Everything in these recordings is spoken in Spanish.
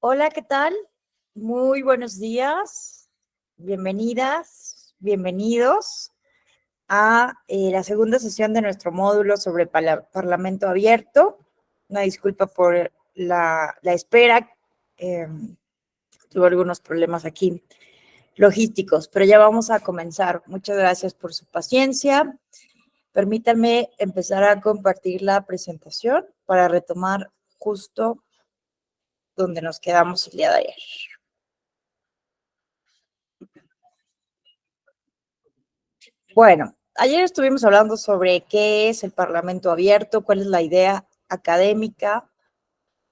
Hola, ¿qué tal? Muy buenos días, bienvenidas, bienvenidos a la segunda sesión de nuestro módulo sobre Parlamento Abierto. Una disculpa por la espera, eh, tuve algunos problemas aquí logísticos, pero ya vamos a comenzar. Muchas gracias por su paciencia. Permítanme empezar a compartir la presentación para retomar justo donde nos quedamos el día de ayer. Bueno, ayer estuvimos hablando sobre qué es el Parlamento Abierto, cuál es la idea académica,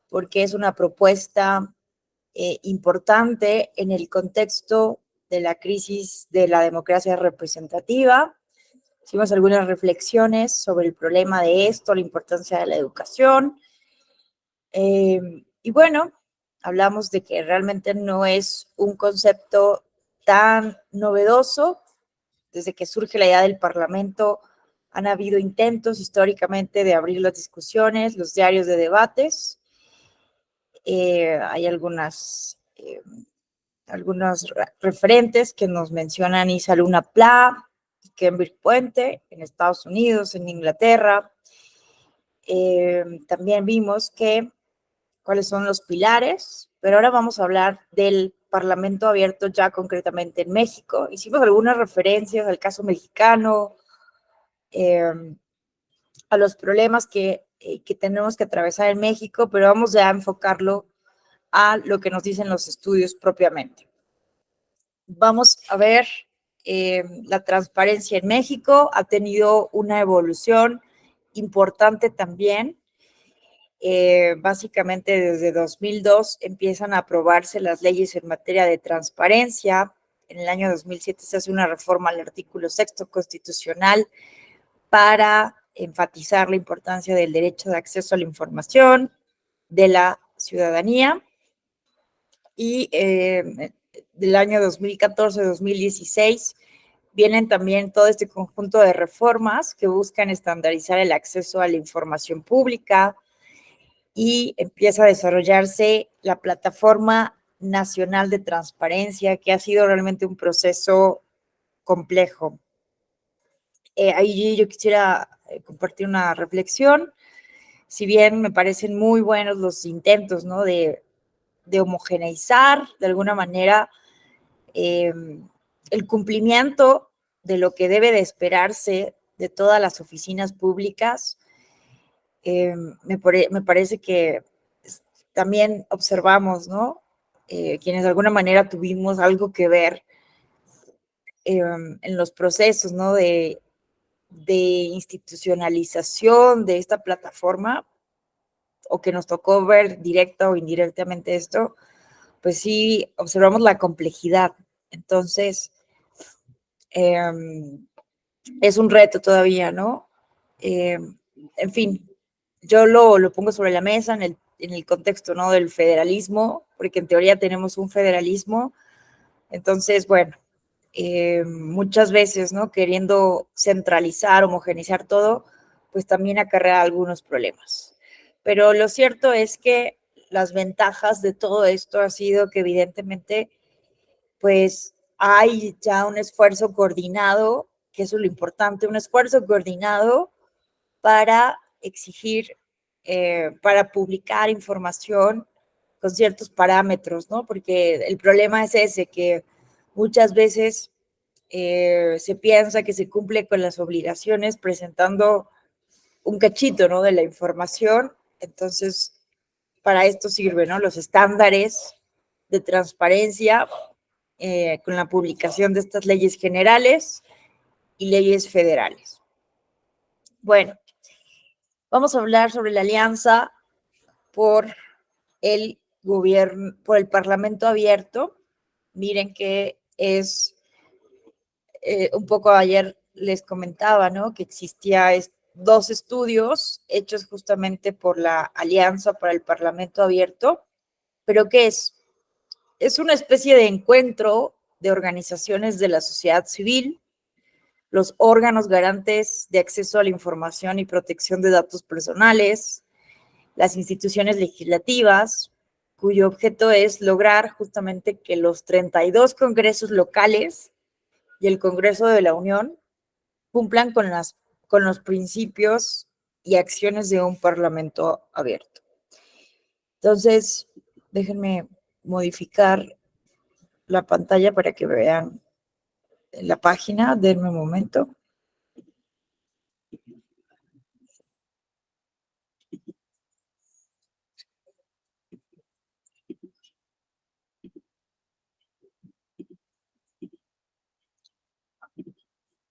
por qué es una propuesta importante en el contexto de la crisis de la democracia representativa. Hicimos algunas reflexiones sobre el problema de esto, la importancia de la educación. Y bueno, hablamos de que realmente no es un concepto tan novedoso. Desde que surge la idea del Parlamento, han habido intentos históricamente de abrir las discusiones, los diarios de debates. Hay algunos referentes que nos mencionan Isa Luna Pla, Cambridge Puente, en Estados Unidos, en Inglaterra. También vimos cuáles son los pilares, pero ahora vamos a hablar del Parlamento Abierto ya concretamente en México. Hicimos algunas referencias al caso mexicano, a los problemas que tenemos que atravesar en México, pero vamos ya a enfocarlo a lo que nos dicen los estudios propiamente. Vamos a ver la transparencia en México, ha tenido una evolución importante también. Básicamente desde 2002 empiezan a aprobarse las leyes en materia de transparencia. En el año 2007 se hace una reforma al artículo 6 constitucional para enfatizar la importancia del derecho de acceso a la información de la ciudadanía. Y del año 2014-2016 vienen también todo este conjunto de reformas que buscan estandarizar el acceso a la información pública, y empieza a desarrollarse la Plataforma Nacional de Transparencia, que ha sido realmente un proceso complejo. Ahí yo quisiera compartir una reflexión. Si bien me parecen muy buenos los intentos, ¿no?, de homogeneizar de alguna manera el cumplimiento de lo que debe de esperarse de todas las oficinas públicas, me parece que también observamos, ¿no?, quienes de alguna manera tuvimos algo que ver en los procesos, ¿no?, de institucionalización de esta plataforma, o que nos tocó ver directa o indirectamente esto, pues sí observamos la complejidad. Entonces, es un reto todavía, ¿no? En fin, yo lo pongo sobre la mesa en el contexto, ¿no?, del federalismo, porque en teoría tenemos un federalismo. Entonces, bueno, muchas veces, ¿no?, queriendo centralizar, homogeneizar todo, pues también acarrea algunos problemas. Pero lo cierto es que las ventajas de todo esto ha sido que evidentemente, pues hay ya un esfuerzo coordinado, que eso es lo importante, un esfuerzo coordinado para exigir, para publicar información con ciertos parámetros, ¿no? Porque el problema es ese, que muchas veces se piensa que se cumple con las obligaciones presentando un cachito, ¿no?, de la información. Entonces, para esto sirven, ¿no?, los estándares de transparencia con la publicación de estas leyes generales y leyes federales. Bueno, vamos a hablar sobre la alianza por el gobierno, por el Parlamento Abierto. Miren que es un poco, ayer les comentaba, ¿no?, que existía dos estudios hechos justamente por la Alianza para el Parlamento Abierto, pero ¿qué es? Es una especie de encuentro de organizaciones de la sociedad civil, los órganos garantes de acceso a la información y protección de datos personales, las instituciones legislativas, cuyo objeto es lograr justamente que los 32 congresos locales y el Congreso de la Unión cumplan con los principios y acciones de un parlamento abierto. Entonces, déjenme modificar la pantalla para que vean la página. Denme un momento.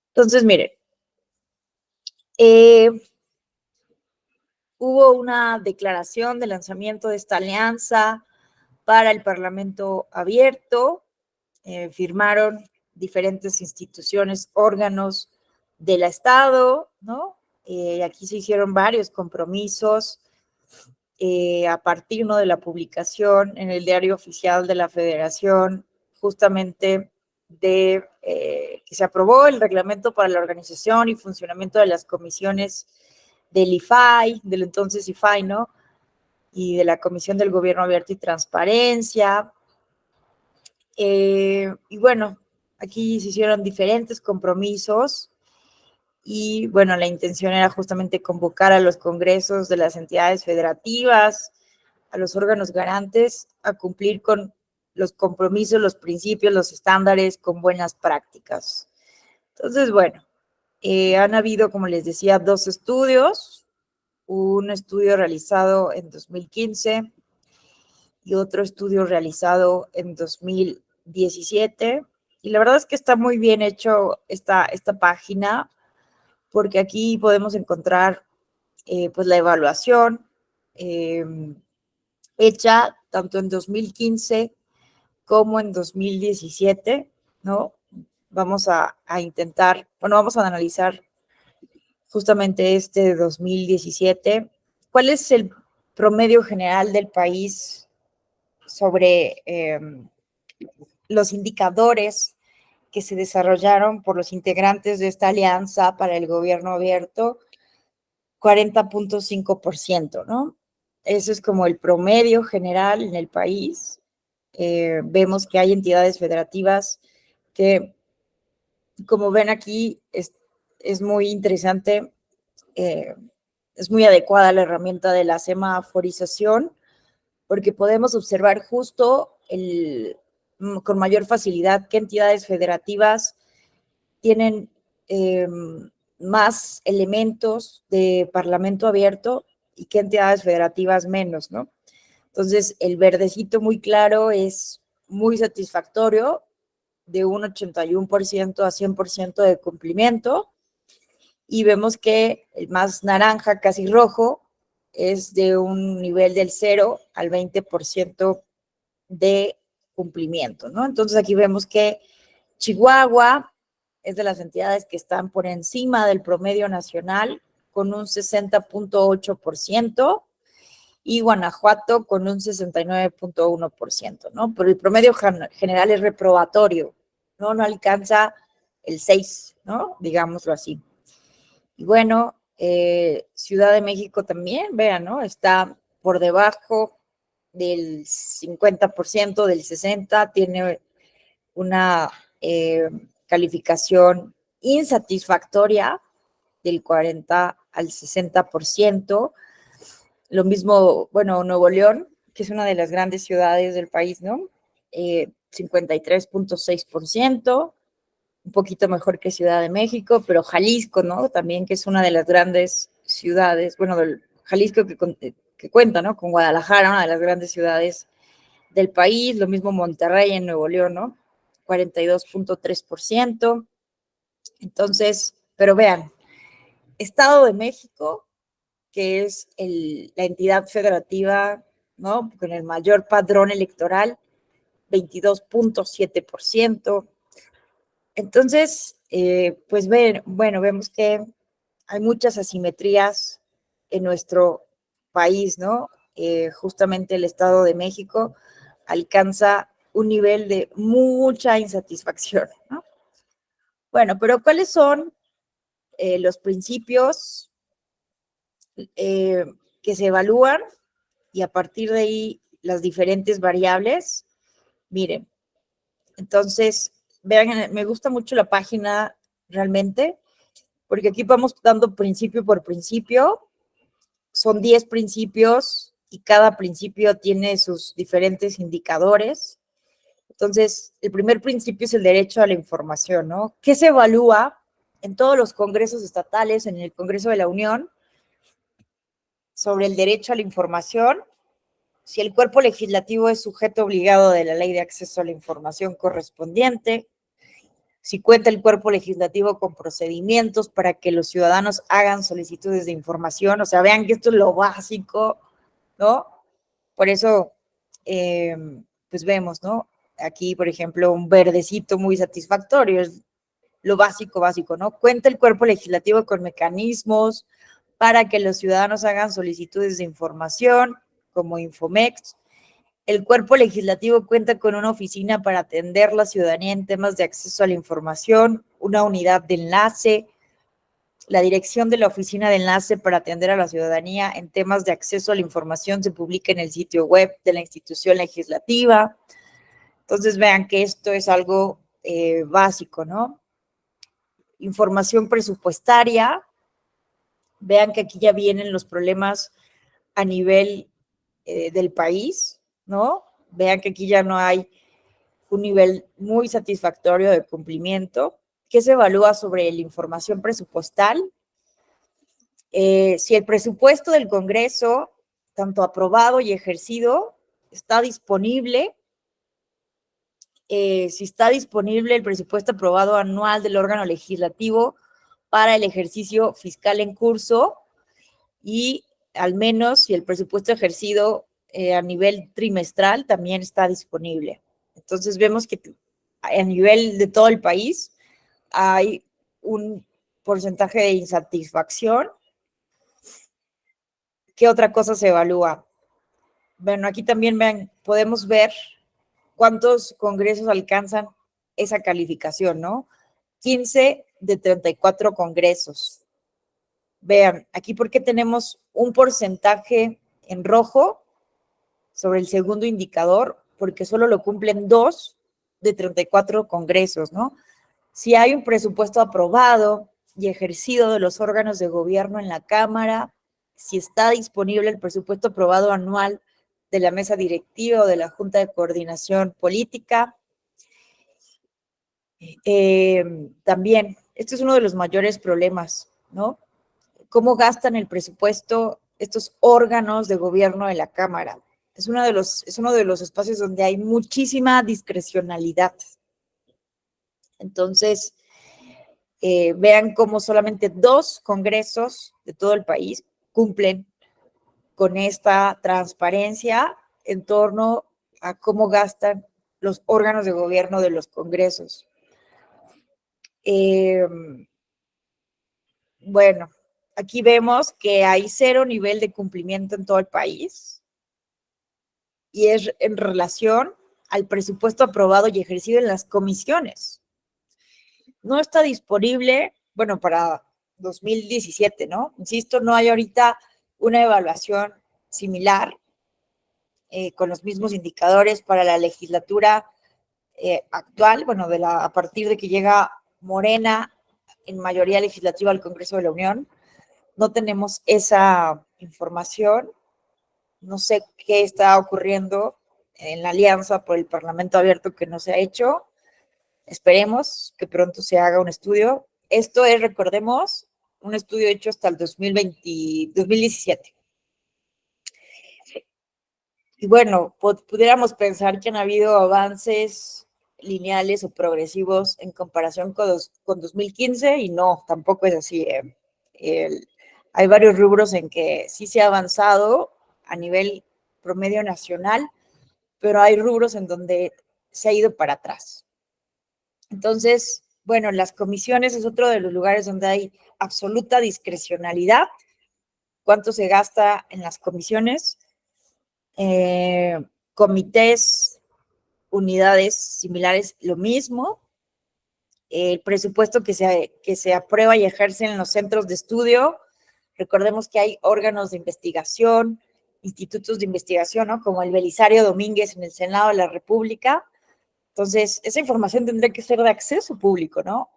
Entonces, miren, hubo una declaración de lanzamiento de esta alianza para el Parlamento abierto. Firmaron diferentes instituciones, órganos del Estado, ¿no? Aquí se hicieron varios compromisos a partir, ¿no?, de la publicación en el Diario Oficial de la Federación, justamente de que se aprobó el reglamento para la organización y funcionamiento de las comisiones del IFAI, del entonces IFAI, ¿no?, y de la Comisión del Gobierno Abierto y Transparencia. Y bueno, aquí se hicieron diferentes compromisos y bueno, la intención era justamente convocar a los congresos de las entidades federativas, a los órganos garantes, a cumplir con los compromisos, los principios, los estándares, con buenas prácticas. Entonces, bueno, han habido, como les decía, 2 estudios, un estudio realizado en 2015 y otro estudio realizado en 2017. Y la verdad es que está muy bien hecho esta página, porque aquí podemos encontrar pues la evaluación hecha tanto en 2015 como en 2017, ¿no? Vamos a intentar, bueno, vamos a analizar justamente este de 2017. ¿Cuál es el promedio general del país sobre los indicadores que se desarrollaron por los integrantes de esta alianza para el gobierno abierto? 40.5%, ¿no? Eso es como el promedio general en el país. Vemos que hay entidades federativas que, como ven aquí, es muy interesante, es muy adecuada la herramienta de la semaforización, porque podemos observar justo con mayor facilidad qué entidades federativas tienen más elementos de parlamento abierto y qué entidades federativas menos, ¿no? Entonces, el verdecito muy claro es muy satisfactorio, de un 81% a 100% de cumplimiento, y vemos que el más naranja, casi rojo, es de un nivel del 0 al 20% de cumplimiento, ¿no? Entonces, aquí vemos que Chihuahua es de las entidades que están por encima del promedio nacional, con un 60.8%, y Guanajuato con un 69.1%, ¿no? Pero el promedio general es reprobatorio, ¿no? No alcanza el 6, ¿no? Digámoslo así. Y bueno, Ciudad de México también, vean, ¿no? Está por debajo del 50%, del 60%, tiene una calificación insatisfactoria del 40 al 60%. Lo mismo, bueno, Nuevo León, que es una de las grandes ciudades del país, ¿no? 53.6%, un poquito mejor que Ciudad de México, pero Jalisco, ¿no? También, que es una de las grandes ciudades, bueno, Jalisco que cuenta, ¿no?, con Guadalajara, una de las grandes ciudades del país, lo mismo Monterrey en Nuevo León, ¿no? 42.3%. Entonces, pero vean, Estado de México, que es la entidad federativa, ¿no?, con el mayor padrón electoral, 22.7%. Entonces, pues bueno, vemos que hay muchas asimetrías en nuestro país, ¿no? Justamente el Estado de México alcanza un nivel de mucha insatisfacción, ¿no? Bueno, pero ¿cuáles son los principios que se evalúan y a partir de ahí las diferentes variables. Miren, entonces, vean, me gusta mucho la página realmente, porque aquí vamos dando principio por principio. Son 10 principios y cada principio tiene sus diferentes indicadores. Entonces, el primer principio es el derecho a la información, ¿no? ¿Qué se evalúa en todos los congresos estatales, en el Congreso de la Unión, sobre el derecho a la información? Si el cuerpo legislativo es sujeto obligado de la ley de acceso a la información correspondiente, si cuenta el cuerpo legislativo con procedimientos para que los ciudadanos hagan solicitudes de información, o sea, vean que esto es lo básico, ¿no? Por eso, pues vemos, ¿no? Aquí, por ejemplo, un verdecito muy satisfactorio, es lo básico, básico, ¿no? Cuenta el cuerpo legislativo con mecanismos para que los ciudadanos hagan solicitudes de información, como Infomex. El cuerpo legislativo cuenta con una oficina para atender la ciudadanía en temas de acceso a la información, una unidad de enlace, la dirección de la oficina de enlace para atender a la ciudadanía en temas de acceso a la información se publica en el sitio web de la institución legislativa. Entonces vean que esto es algo básico, ¿no? Información presupuestaria. Vean que aquí ya vienen los problemas a nivel del país, ¿no? Vean que aquí ya no hay un nivel muy satisfactorio de cumplimiento. ¿Qué se evalúa sobre la información presupuestal? Si el presupuesto del Congreso, tanto aprobado y ejercido, está disponible, si está disponible el presupuesto aprobado anual del órgano legislativo para el ejercicio fiscal en curso y al menos si el presupuesto ejercido a nivel trimestral también está disponible. Entonces vemos que a nivel de todo el país hay un porcentaje de insatisfacción. ¿Qué otra cosa se evalúa? Bueno, aquí también vean, podemos ver cuántos congresos alcanzan esa calificación, ¿no? 15 de 34 congresos. Vean, aquí porque tenemos un porcentaje en rojo sobre el segundo indicador, porque solo lo cumplen 2 de 34 congresos, ¿no? Si hay un presupuesto aprobado y ejercido de los órganos de gobierno en la Cámara, si está disponible el presupuesto aprobado anual de la mesa directiva o de la Junta de Coordinación Política. También, este es uno de los mayores problemas, ¿no? ¿Cómo gastan el presupuesto estos órganos de gobierno de la Cámara? Es uno de los espacios donde hay muchísima discrecionalidad. Entonces, vean cómo solamente 2 congresos de todo el país cumplen con esta transparencia en torno a cómo gastan los órganos de gobierno de los congresos. Bueno, aquí vemos que hay 0 nivel de cumplimiento en todo el país y es en relación al presupuesto aprobado y ejercido en las comisiones. No está disponible, bueno, para 2017, ¿no? Insisto, no hay ahorita una evaluación similar con los mismos indicadores para la legislatura actual, bueno, a partir de que llega Morena en mayoría legislativa al Congreso de la Unión. No tenemos esa información. No sé qué está ocurriendo en la alianza por el Parlamento Abierto que no se ha hecho. Esperemos que pronto se haga un estudio. Esto es, recordemos, un estudio hecho hasta el 2017. Y bueno, pudiéramos pensar que han habido avances lineales o progresivos en comparación con 2015 y no, tampoco es así. Hay varios rubros en que sí se ha avanzado a nivel promedio nacional, pero hay rubros en donde se ha ido para atrás. Entonces, bueno, las comisiones es otro de los lugares donde hay absoluta discrecionalidad. ¿Cuánto se gasta en las comisiones? Comités, unidades similares, lo mismo. El presupuesto que se aprueba y ejerce en los centros de estudio. Recordemos que hay órganos de investigación, institutos de investigación, ¿no? Como el Belisario Domínguez en el Senado de la República. Entonces, esa información tendría que ser de acceso público, ¿no?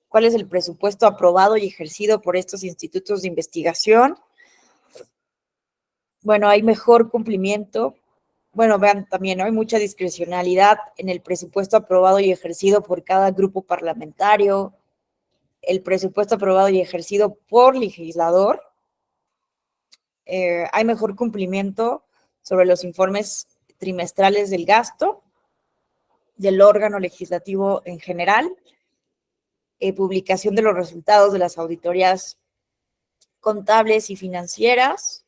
¿Cuál es el presupuesto aprobado y ejercido por estos institutos de investigación? Bueno, hay mejor cumplimiento. Bueno, vean también, ¿no? Hay mucha discrecionalidad en el presupuesto aprobado y ejercido por cada grupo parlamentario, el presupuesto aprobado y ejercido por legislador. Hay mejor cumplimiento sobre los informes trimestrales del gasto del órgano legislativo en general, publicación de los resultados de las auditorías contables y financieras,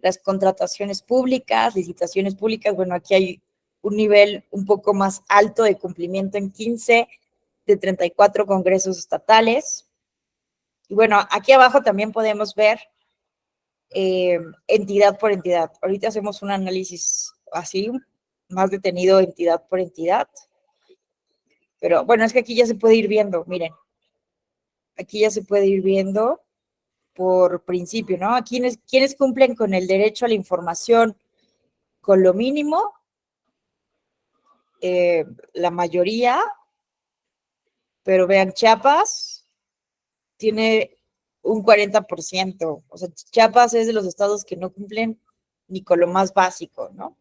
las contrataciones públicas, licitaciones públicas. Bueno, aquí hay un nivel un poco más alto de cumplimiento en 15 de 34 congresos estatales. Y bueno, aquí abajo también podemos ver entidad por entidad. Ahorita hacemos un análisis así, más detenido entidad por entidad. Pero bueno, es que aquí ya se puede ir viendo, miren. Aquí ya se puede ir viendo por principio, ¿no? ¿Quiénes cumplen con el derecho a la información con lo mínimo? La mayoría, pero vean, Chiapas tiene un 40%. O sea, Chiapas es de los estados que no cumplen ni con lo más básico, ¿no?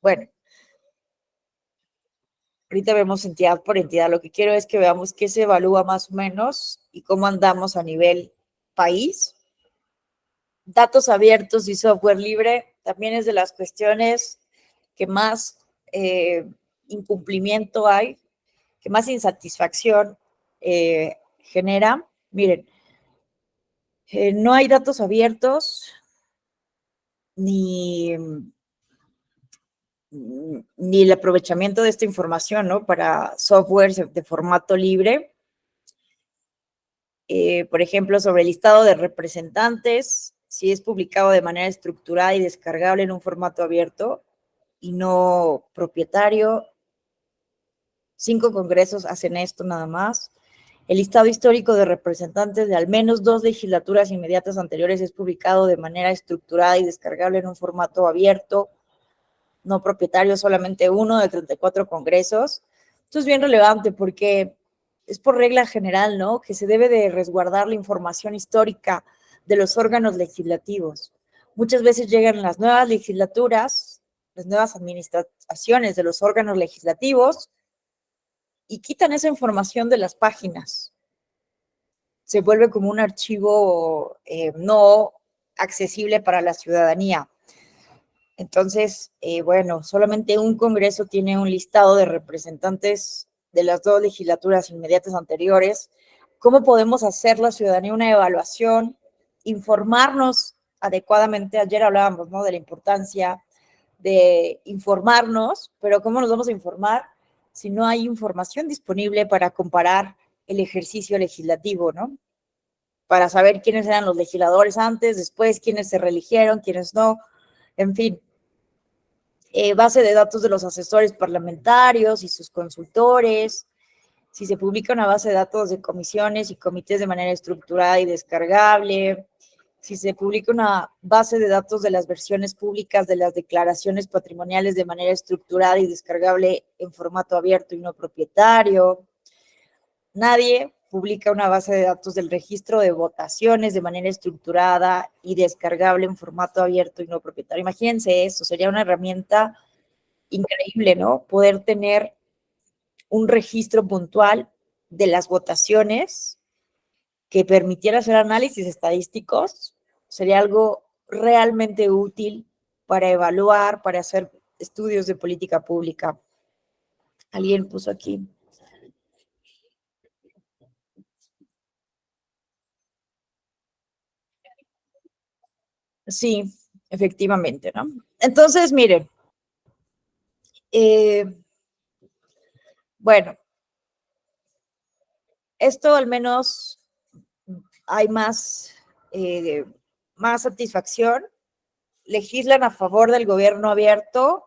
Bueno, ahorita vemos entidad por entidad. Lo que quiero es que veamos qué se evalúa más o menos y cómo andamos a nivel país. Datos abiertos y software libre también es de las cuestiones que más incumplimiento hay, que más insatisfacción genera. Miren, no hay datos abiertos ni el aprovechamiento de esta información, ¿no? Para software de formato libre. Por ejemplo, sobre el listado de representantes, si es publicado de manera estructurada y descargable en un formato abierto y no propietario. 5 congresos hacen esto nada más. El listado histórico de representantes de al menos 2 legislaturas inmediatas anteriores es publicado de manera estructurada y descargable en un formato abierto, no propietario, solamente uno de 34 congresos. Esto es bien relevante porque es por regla general, ¿no? Que se debe de resguardar la información histórica de los órganos legislativos. Muchas veces llegan las nuevas legislaturas, las nuevas administraciones de los órganos legislativos y quitan esa información de las páginas. Se vuelve como un archivo no accesible para la ciudadanía. Entonces, bueno, solamente un congreso tiene un listado de representantes de las 2 legislaturas inmediatas anteriores. ¿Cómo podemos hacer la ciudadanía una evaluación, informarnos adecuadamente? Ayer hablábamos, ¿no?, de la importancia de informarnos, pero ¿cómo nos vamos a informar si no hay información disponible para comparar el ejercicio legislativo, ¿no? Para saber quiénes eran los legisladores antes, después, quiénes se reeligieron, quiénes no, en fin. Base de datos de los asesores parlamentarios y sus consultores, si se publica una base de datos de comisiones y comités de manera estructurada y descargable, si se publica una base de datos de las versiones públicas de las declaraciones patrimoniales de manera estructurada y descargable en formato abierto y no propietario. Nadie publica una base de datos del registro de votaciones de manera estructurada y descargable en formato abierto y no propietario. Imagínense eso, sería una herramienta increíble, ¿no? Poder tener un registro puntual de las votaciones que permitiera hacer análisis estadísticos. Sería algo realmente útil para evaluar, para hacer estudios de política pública. Alguien puso aquí. Sí, efectivamente, ¿no? Entonces, miren, bueno, esto al menos hay más satisfacción. Legislan a favor del gobierno abierto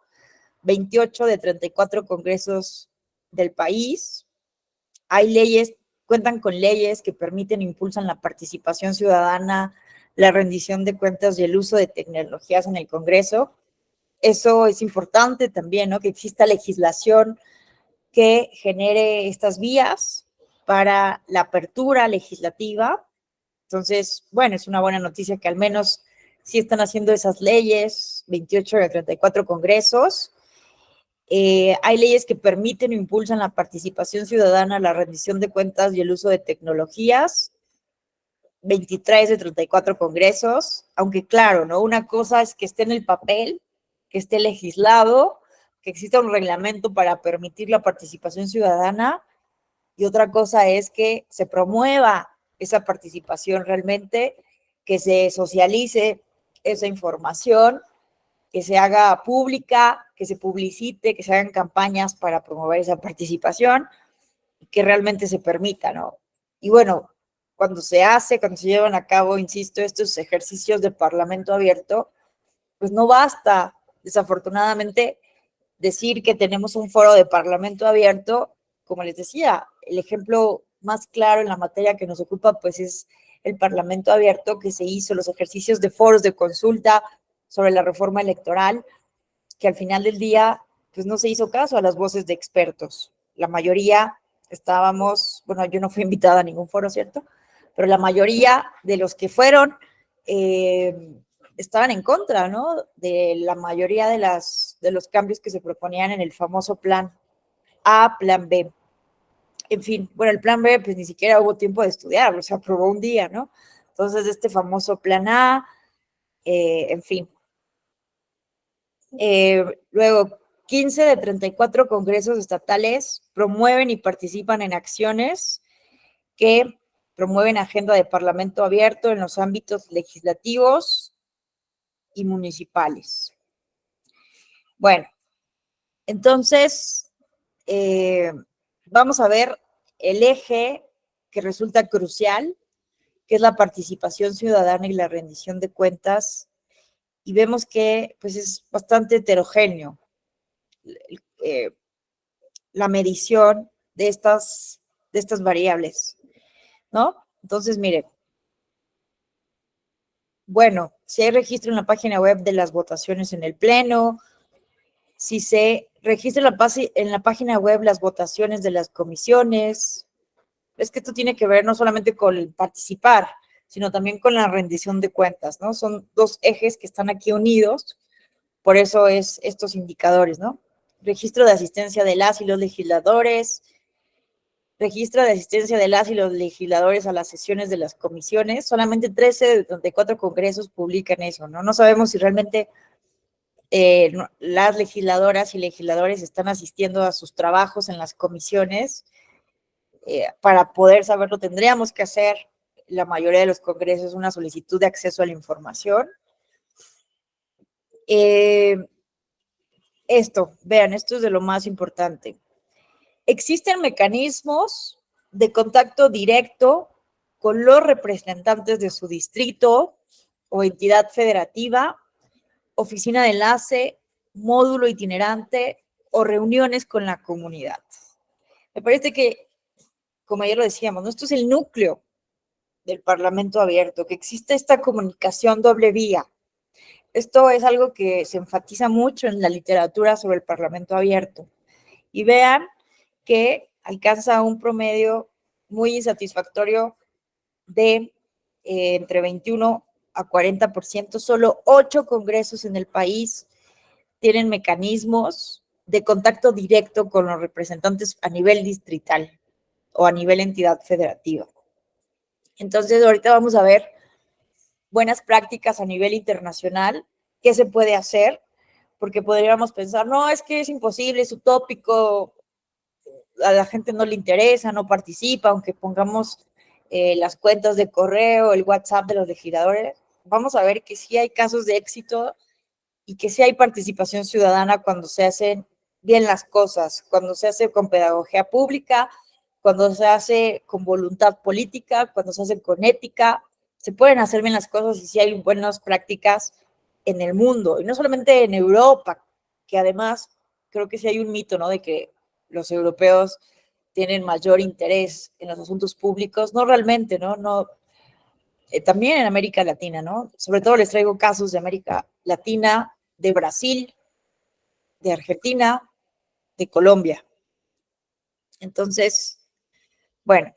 28 de 34 congresos del país. Hay leyes, cuentan con leyes que permiten e impulsan la participación ciudadana la rendición de cuentas y el uso de tecnologías en el Congreso. Eso es importante también, ¿no? Que exista legislación que genere estas vías para la apertura legislativa. Entonces, bueno, es una buena noticia que al menos sí están haciendo esas leyes, 28 de 34 congresos. Hay leyes que permiten o impulsan la participación ciudadana, la rendición de cuentas y el uso de tecnologías, 23 de 34 congresos, aunque claro, ¿no? Una cosa es que esté en el papel, que esté legislado, que exista un reglamento para permitir la participación ciudadana, y otra cosa es que se promueva esa participación realmente, que se socialice esa información, que se haga pública, que se publicite, que se hagan campañas para promover esa participación y que realmente se permita, ¿no? Y bueno, cuando se llevan a cabo, insisto, estos ejercicios de parlamento abierto, pues no basta, desafortunadamente, decir que tenemos un foro de parlamento abierto. Como les decía, el ejemplo más claro en la materia que nos ocupa, pues es el parlamento abierto que se hizo, los ejercicios de foros de consulta sobre la reforma electoral, que al final del día, pues no se hizo caso a las voces de expertos. La mayoría estábamos, bueno, yo no fui invitada a ningún foro, ¿cierto? Pero la mayoría de los que fueron estaban en contra, ¿no? De la mayoría de los cambios que se proponían en el famoso plan A, plan B. En fin, bueno, el plan B, pues ni siquiera hubo tiempo de estudiarlo, se aprobó un día, ¿no? Entonces, este famoso plan A, en fin. Luego, 15 de 34 congresos estatales promueven y participan en acciones que promueven agenda de parlamento abierto en los ámbitos legislativos y municipales. Bueno, entonces, vamos a ver el eje que resulta crucial, que es la participación ciudadana y la rendición de cuentas, y vemos que pues, es bastante heterogéneo la medición de estas variables, ¿no? Entonces, mire, bueno, si hay registro en la página web de las votaciones en el Pleno, si se registra en la página web las votaciones de las comisiones, es que esto tiene que ver no solamente con participar, sino también con la rendición de cuentas, ¿no? Son dos ejes que están aquí unidos, por eso es estos indicadores, ¿no? Registro de asistencia de las y los legisladores, registro de asistencia de las y los legisladores a las sesiones de las comisiones. Solamente 13 de 34 congresos publican eso, ¿no? No sabemos si realmente las legisladoras y legisladores están asistiendo a sus trabajos en las comisiones. Para poder saberlo, tendríamos que hacer la mayoría de los congresos una solicitud de acceso a la información. Vean, esto es de lo más importante. Existen mecanismos de contacto directo con los representantes de su distrito o entidad federativa, oficina de enlace, módulo itinerante o reuniones con la comunidad. Me parece que, como ayer lo decíamos, ¿no? Esto es el núcleo del Parlamento abierto, que existe esta comunicación doble vía. Esto es algo que se enfatiza mucho en la literatura sobre el Parlamento abierto. Y vean que alcanza un promedio muy insatisfactorio de entre 21 a 40%. Solo 8 congresos en el país tienen mecanismos de contacto directo con los representantes a nivel distrital o a nivel entidad federativa. Entonces, ahorita vamos a ver buenas prácticas a nivel internacional, qué se puede hacer, porque podríamos pensar, no, es que es imposible, es utópico, a la gente no le interesa, no participa, aunque pongamos las cuentas de correo, el WhatsApp de los legisladores. Vamos a ver que sí hay casos de éxito y que sí hay participación ciudadana cuando se hacen bien las cosas, cuando se hace con pedagogía pública, cuando se hace con voluntad política, cuando se hace con ética. Se pueden hacer bien las cosas y sí hay buenas prácticas en el mundo, y no solamente en Europa, que además creo que sí hay un mito, ¿no? De que los europeos tienen mayor interés en los asuntos públicos. No realmente, ¿no? No, también en América Latina, ¿no? Sobre todo les traigo casos de América Latina, de Brasil, de Argentina, de Colombia. Entonces, bueno,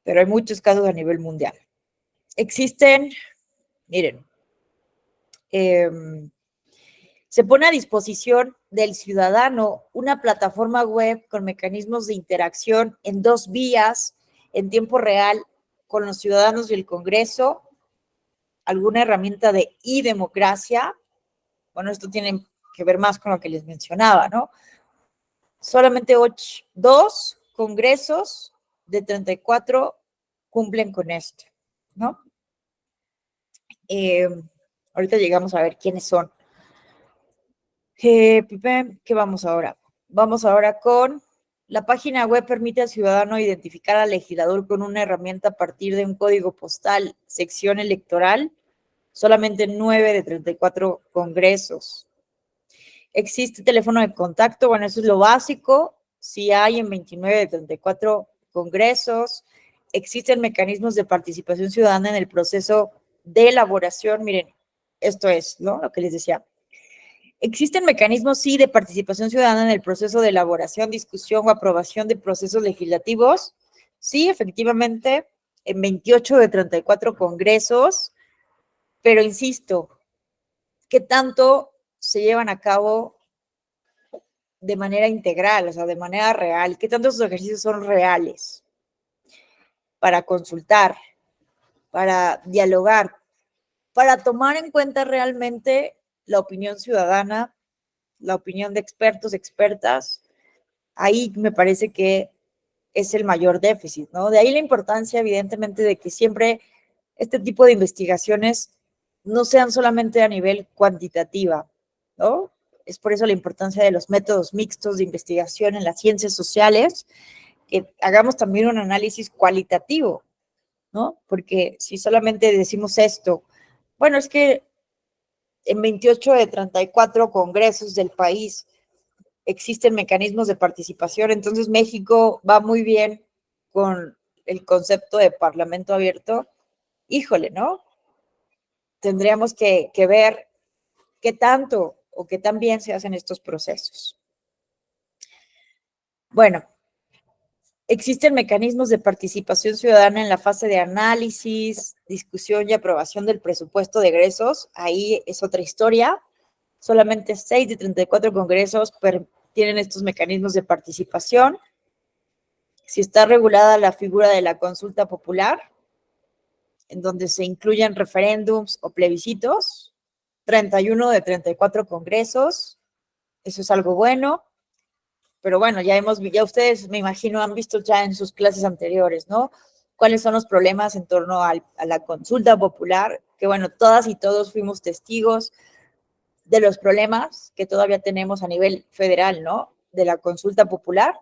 pero hay muchos casos a nivel mundial. Existen, miren, se pone a disposición del ciudadano una plataforma web con mecanismos de interacción en 2 vías en tiempo real con los ciudadanos y el Congreso, alguna herramienta de e-democracia. Bueno, esto tiene que ver más con lo que les mencionaba, ¿no? Solamente 2 congresos de 34 cumplen con esto, ¿no? Ahorita llegamos a ver quiénes son. ¿Qué vamos ahora? Vamos ahora con la página web permite al ciudadano identificar al legislador con una herramienta a partir de un código postal, sección electoral, solamente 9 de 34 congresos. Existe teléfono de contacto, bueno, eso es lo básico, si hay en 29 de 34 congresos. Existen mecanismos de participación ciudadana en el proceso de elaboración, miren, esto es, ¿no? Lo que les decía. Existen mecanismos, sí, de participación ciudadana en el proceso de elaboración, discusión o aprobación de procesos legislativos. Sí, efectivamente, en 28 de 34 congresos, pero insisto, ¿qué tanto se llevan a cabo de manera integral, o sea, de manera real? ¿Qué tantos ejercicios son reales para consultar, para dialogar, para tomar en cuenta realmente la opinión ciudadana, la opinión de expertos, expertas? Ahí me parece que es el mayor déficit, ¿no? De ahí la importancia, evidentemente, de que siempre este tipo de investigaciones no sean solamente a nivel cuantitativa, ¿no? Es por eso la importancia de los métodos mixtos de investigación en las ciencias sociales, que hagamos también un análisis cualitativo, ¿no? Porque si solamente decimos esto, bueno, es que en 28 de 34 congresos del país existen mecanismos de participación, entonces México va muy bien con el concepto de parlamento abierto. Híjole, ¿no? Tendríamos que ver qué tanto o qué tan bien se hacen estos procesos. Bueno, existen mecanismos de participación ciudadana en la fase de análisis, discusión y aprobación del presupuesto de egresos. Ahí es otra historia. Solamente 6 de 34 congresos tienen estos mecanismos de participación. Si está regulada la figura de la consulta popular, en donde se incluyen referéndums o plebiscitos, 31 de 34 congresos, eso es algo bueno, pero bueno, ya ustedes, me imagino, han visto ya en sus clases anteriores, ¿no? Cuáles son los problemas en torno a la consulta popular, que bueno, todas y todos fuimos testigos de los problemas que todavía tenemos a nivel federal, ¿no? De la consulta popular.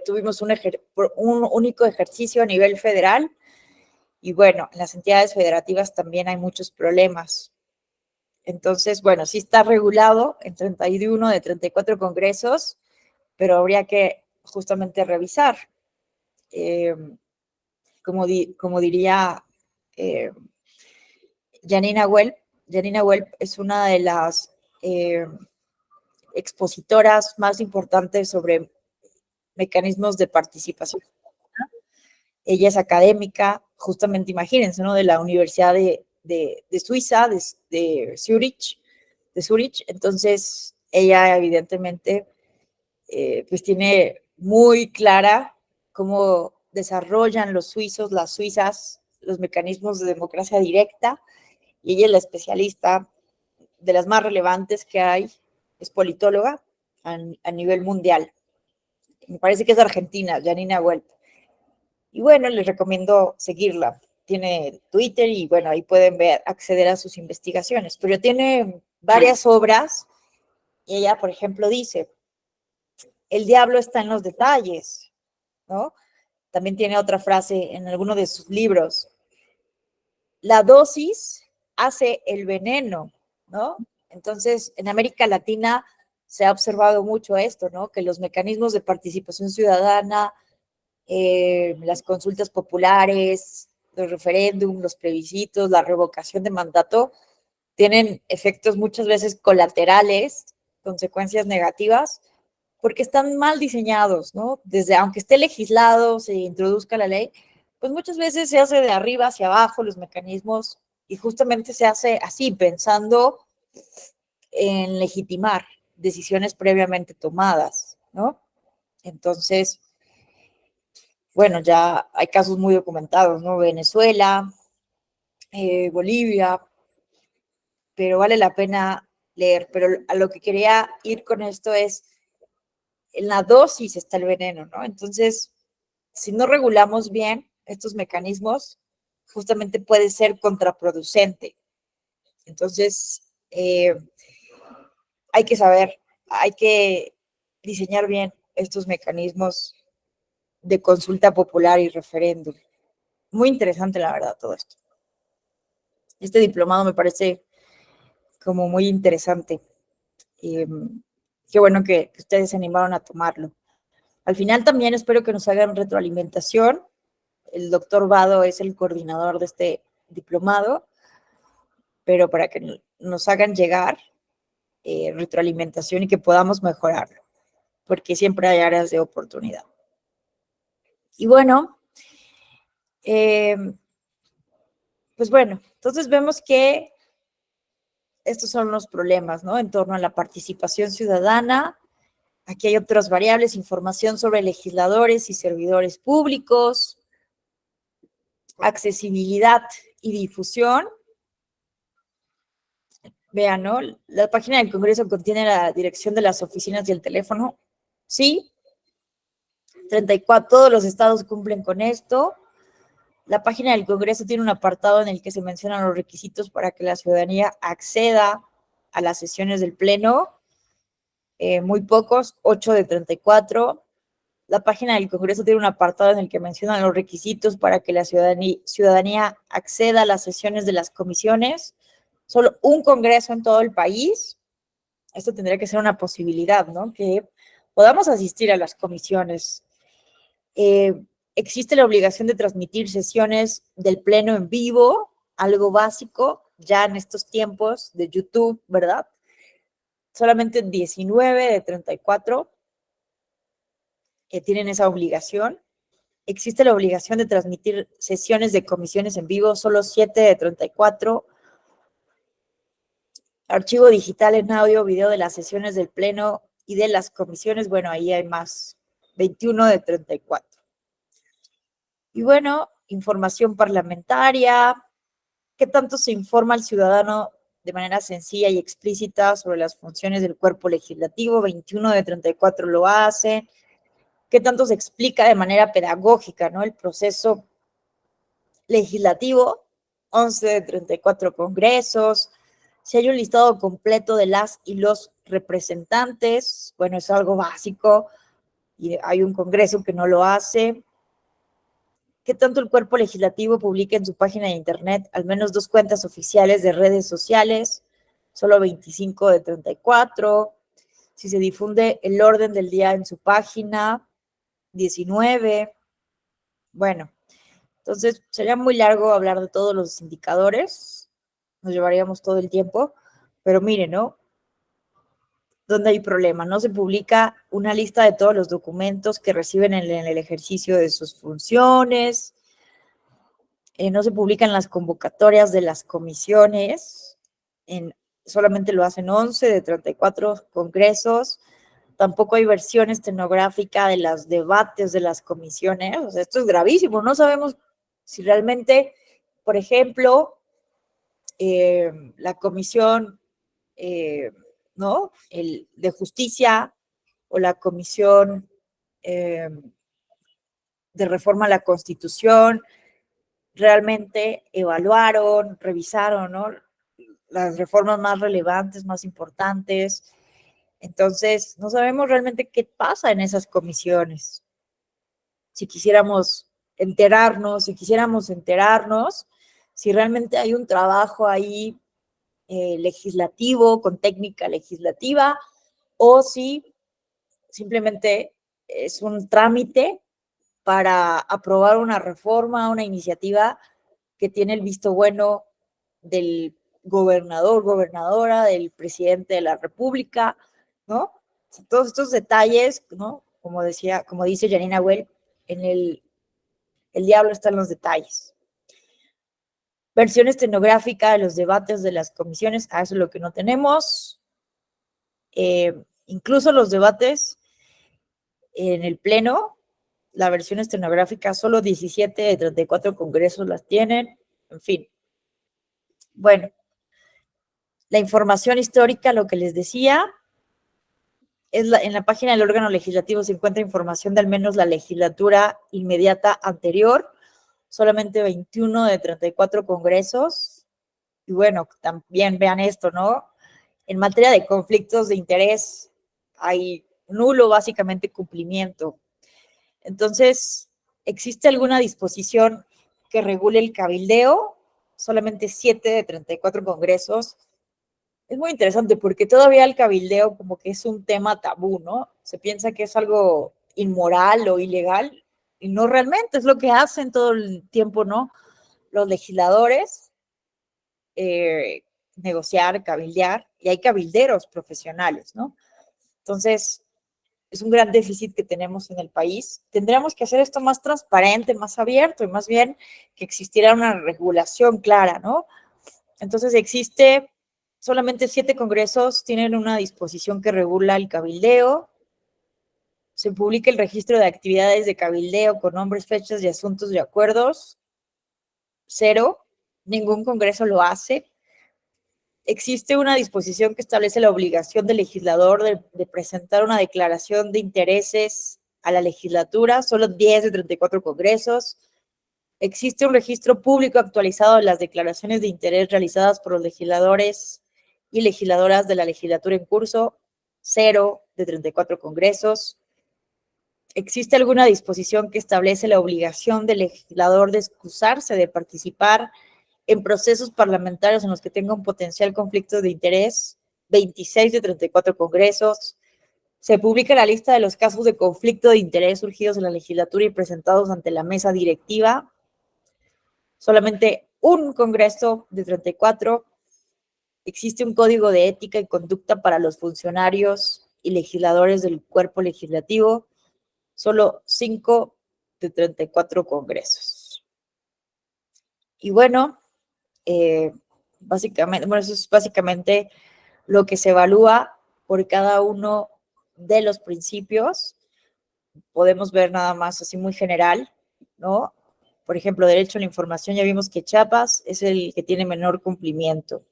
Tuvimos un único ejercicio a nivel federal y bueno, en las entidades federativas también hay muchos problemas. Entonces, bueno, sí está regulado en 31 de 34 congresos, pero habría que justamente revisar. Como diría Janina Welp es una de las expositoras más importantes sobre mecanismos de participación. Ella es académica, justamente imagínense, ¿no? De la Universidad de Suiza, de Zurich. Entonces, ella evidentemente, pues tiene muy clara cómo desarrollan los suizos, las suizas, los mecanismos de democracia directa, y ella es la especialista de las más relevantes que hay, es politóloga a nivel mundial. Me parece que es argentina, Janina Welp. Y bueno, les recomiendo seguirla. Tiene Twitter y bueno, ahí pueden acceder a sus investigaciones. Pero tiene varias obras y ella, por ejemplo, dice, el diablo está en los detalles, ¿no? También tiene otra frase en alguno de sus libros. La dosis hace el veneno, ¿no? Entonces, en América Latina se ha observado mucho esto, ¿no? Que los mecanismos de participación ciudadana, las consultas populares, los referéndums, los plebiscitos, la revocación de mandato, tienen efectos muchas veces colaterales, consecuencias negativas, porque están mal diseñados, ¿no? Desde, aunque esté legislado, se introduzca la ley, pues muchas veces se hace de arriba hacia abajo los mecanismos y justamente se hace así, pensando en legitimar decisiones previamente tomadas, ¿no? Entonces, bueno, ya hay casos muy documentados, ¿no? Venezuela, Bolivia, pero vale la pena leer. Pero a lo que quería ir con esto es, en la dosis está el veneno, ¿no? Entonces, si no regulamos bien estos mecanismos, justamente puede ser contraproducente. Entonces, hay que saber, hay que diseñar bien estos mecanismos de consulta popular y referéndum. Muy interesante, la verdad, todo esto. Este diplomado me parece como muy interesante. Qué bueno que ustedes se animaron a tomarlo. Al final también espero que nos hagan retroalimentación. El doctor Vado es el coordinador de este diplomado, pero para que nos hagan llegar retroalimentación y que podamos mejorarlo, porque siempre hay áreas de oportunidad. Y bueno, pues bueno, entonces vemos que estos son los problemas, ¿no? En torno a la participación ciudadana. Aquí hay otras variables, información sobre legisladores y servidores públicos, accesibilidad y difusión. Vean, ¿no? La página del Congreso contiene la dirección de las oficinas y el teléfono. Sí, 34, todos los estados cumplen con esto. La página del Congreso tiene un apartado en el que se mencionan los requisitos para que la ciudadanía acceda a las sesiones del Pleno. Muy pocos, 8 de 34. La página del Congreso tiene un apartado en el que mencionan los requisitos para que la ciudadanía acceda a las sesiones de las comisiones. Solo un Congreso en todo el país. Esto tendría que ser una posibilidad, ¿no? Que podamos asistir a las comisiones. Existe la obligación de transmitir sesiones del Pleno en vivo, algo básico ya en estos tiempos de YouTube, ¿verdad? Solamente 19 de 34 tienen esa obligación. Existe la obligación de transmitir sesiones de comisiones en vivo, solo 7 de 34. Archivo digital en audio, video de las sesiones del Pleno y de las comisiones, bueno, ahí hay más, 21 de 34. Y bueno, información parlamentaria, ¿qué tanto se informa al ciudadano de manera sencilla y explícita sobre las funciones del cuerpo legislativo? 21 de 34 lo hacen. ¿Qué tanto se explica de manera pedagógica, ¿no? El proceso legislativo? 11 de 34 congresos. Si hay un listado completo de las y los representantes, bueno, es algo básico y hay un congreso que no lo hace. ¿Qué tanto el cuerpo legislativo publica en su página de internet al menos 2 cuentas oficiales de redes sociales? Solo 25 de 34. Si se difunde el orden del día en su página, 19. Bueno, entonces sería muy largo hablar de todos los indicadores, nos llevaríamos todo el tiempo, pero miren, ¿no? ¿Dónde hay problema? No se publica una lista de todos los documentos que reciben en el ejercicio de sus funciones, no se publican las convocatorias de las comisiones, solamente lo hacen 11 de 34 congresos, tampoco hay versión estenográfica de los debates de las comisiones, o sea, esto es gravísimo, no sabemos si realmente, por ejemplo, la comisión, ¿no? De justicia o la comisión de reforma a la Constitución, realmente evaluaron, revisaron, ¿no? Las reformas más relevantes, más importantes. Entonces, no sabemos realmente qué pasa en esas comisiones. Si quisiéramos enterarnos, si realmente hay un trabajo ahí legislativo, con técnica legislativa, o si simplemente es un trámite para aprobar una reforma, una iniciativa que tiene el visto bueno del gobernador, gobernadora, del presidente de la República, ¿no? O sea, todos estos detalles, ¿no? Como dice Janina Well, el diablo está en los detalles. Versión estenográfica de los debates de las comisiones, eso es lo que no tenemos. Incluso los debates en el Pleno, la versión estenográfica, solo 17 de 34 congresos las tienen, en fin. Bueno, la información histórica, lo que les decía, en la página del órgano legislativo se encuentra información de al menos la legislatura inmediata anterior, solamente 21 de 34 congresos. Y bueno, también vean esto, ¿no? En materia de conflictos de interés, hay nulo básicamente cumplimiento. Entonces, ¿existe alguna disposición que regule el cabildeo? Solamente 7 de 34 congresos. Es muy interesante porque todavía el cabildeo como que es un tema tabú, ¿no? Se piensa que es algo inmoral o ilegal y no realmente, es lo que hacen todo el tiempo, ¿no? Los legisladores, negociar, cabildear, y hay cabilderos profesionales, ¿no? Entonces, es un gran déficit que tenemos en el país. Tendríamos que hacer esto más transparente, más abierto y más bien que existiera una regulación clara, ¿no? Entonces existe, solamente 7 congresos tienen una disposición que regula el cabildeo. Se publica el registro de actividades de cabildeo con nombres, fechas y asuntos de acuerdos. 0, ningún congreso lo hace. Existe una disposición que establece la obligación del legislador de presentar una declaración de intereses a la legislatura, solo 10 de 34 congresos. Existe un registro público actualizado de las declaraciones de interés realizadas por los legisladores y legisladoras de la legislatura en curso, 0 de 34 congresos. ¿Existe alguna disposición que establece la obligación del legislador de excusarse de participar en procesos parlamentarios en los que tenga un potencial conflicto de interés? 26 de 34 congresos. Se publica la lista de los casos de conflicto de interés surgidos en la legislatura y presentados ante la mesa directiva. Solamente un congreso de 34. Existe un código de ética y conducta para los funcionarios y legisladores del cuerpo legislativo. Solo 5 de 34 congresos. Y bueno, básicamente, bueno, eso es básicamente lo que se evalúa por cada uno de los principios. Podemos ver nada más así muy general, ¿no? Por ejemplo, derecho a la información, ya vimos que Chiapas es el que tiene menor cumplimiento.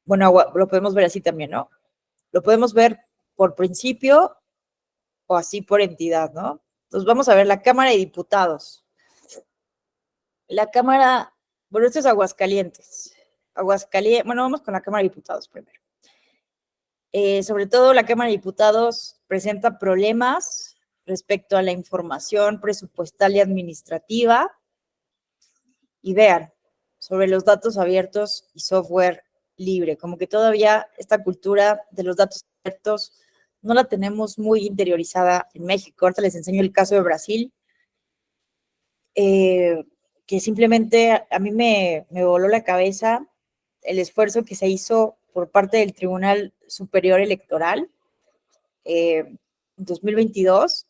Bueno, lo podemos ver así también, ¿no? Lo podemos ver por principio o así por entidad, ¿no? Entonces vamos a ver la Cámara de Diputados. La Cámara, bueno, esto es Aguascalientes. Bueno, vamos con la Cámara de Diputados primero. Sobre todo la Cámara de Diputados presenta problemas respecto a la información presupuestal y administrativa. Y vean, sobre los datos abiertos y software libre, como que todavía esta cultura de los datos abiertos no la tenemos muy interiorizada en México. Ahorita les enseño el caso de Brasil, que simplemente a mí me voló la cabeza el esfuerzo que se hizo por parte del Tribunal Superior Electoral en 2022.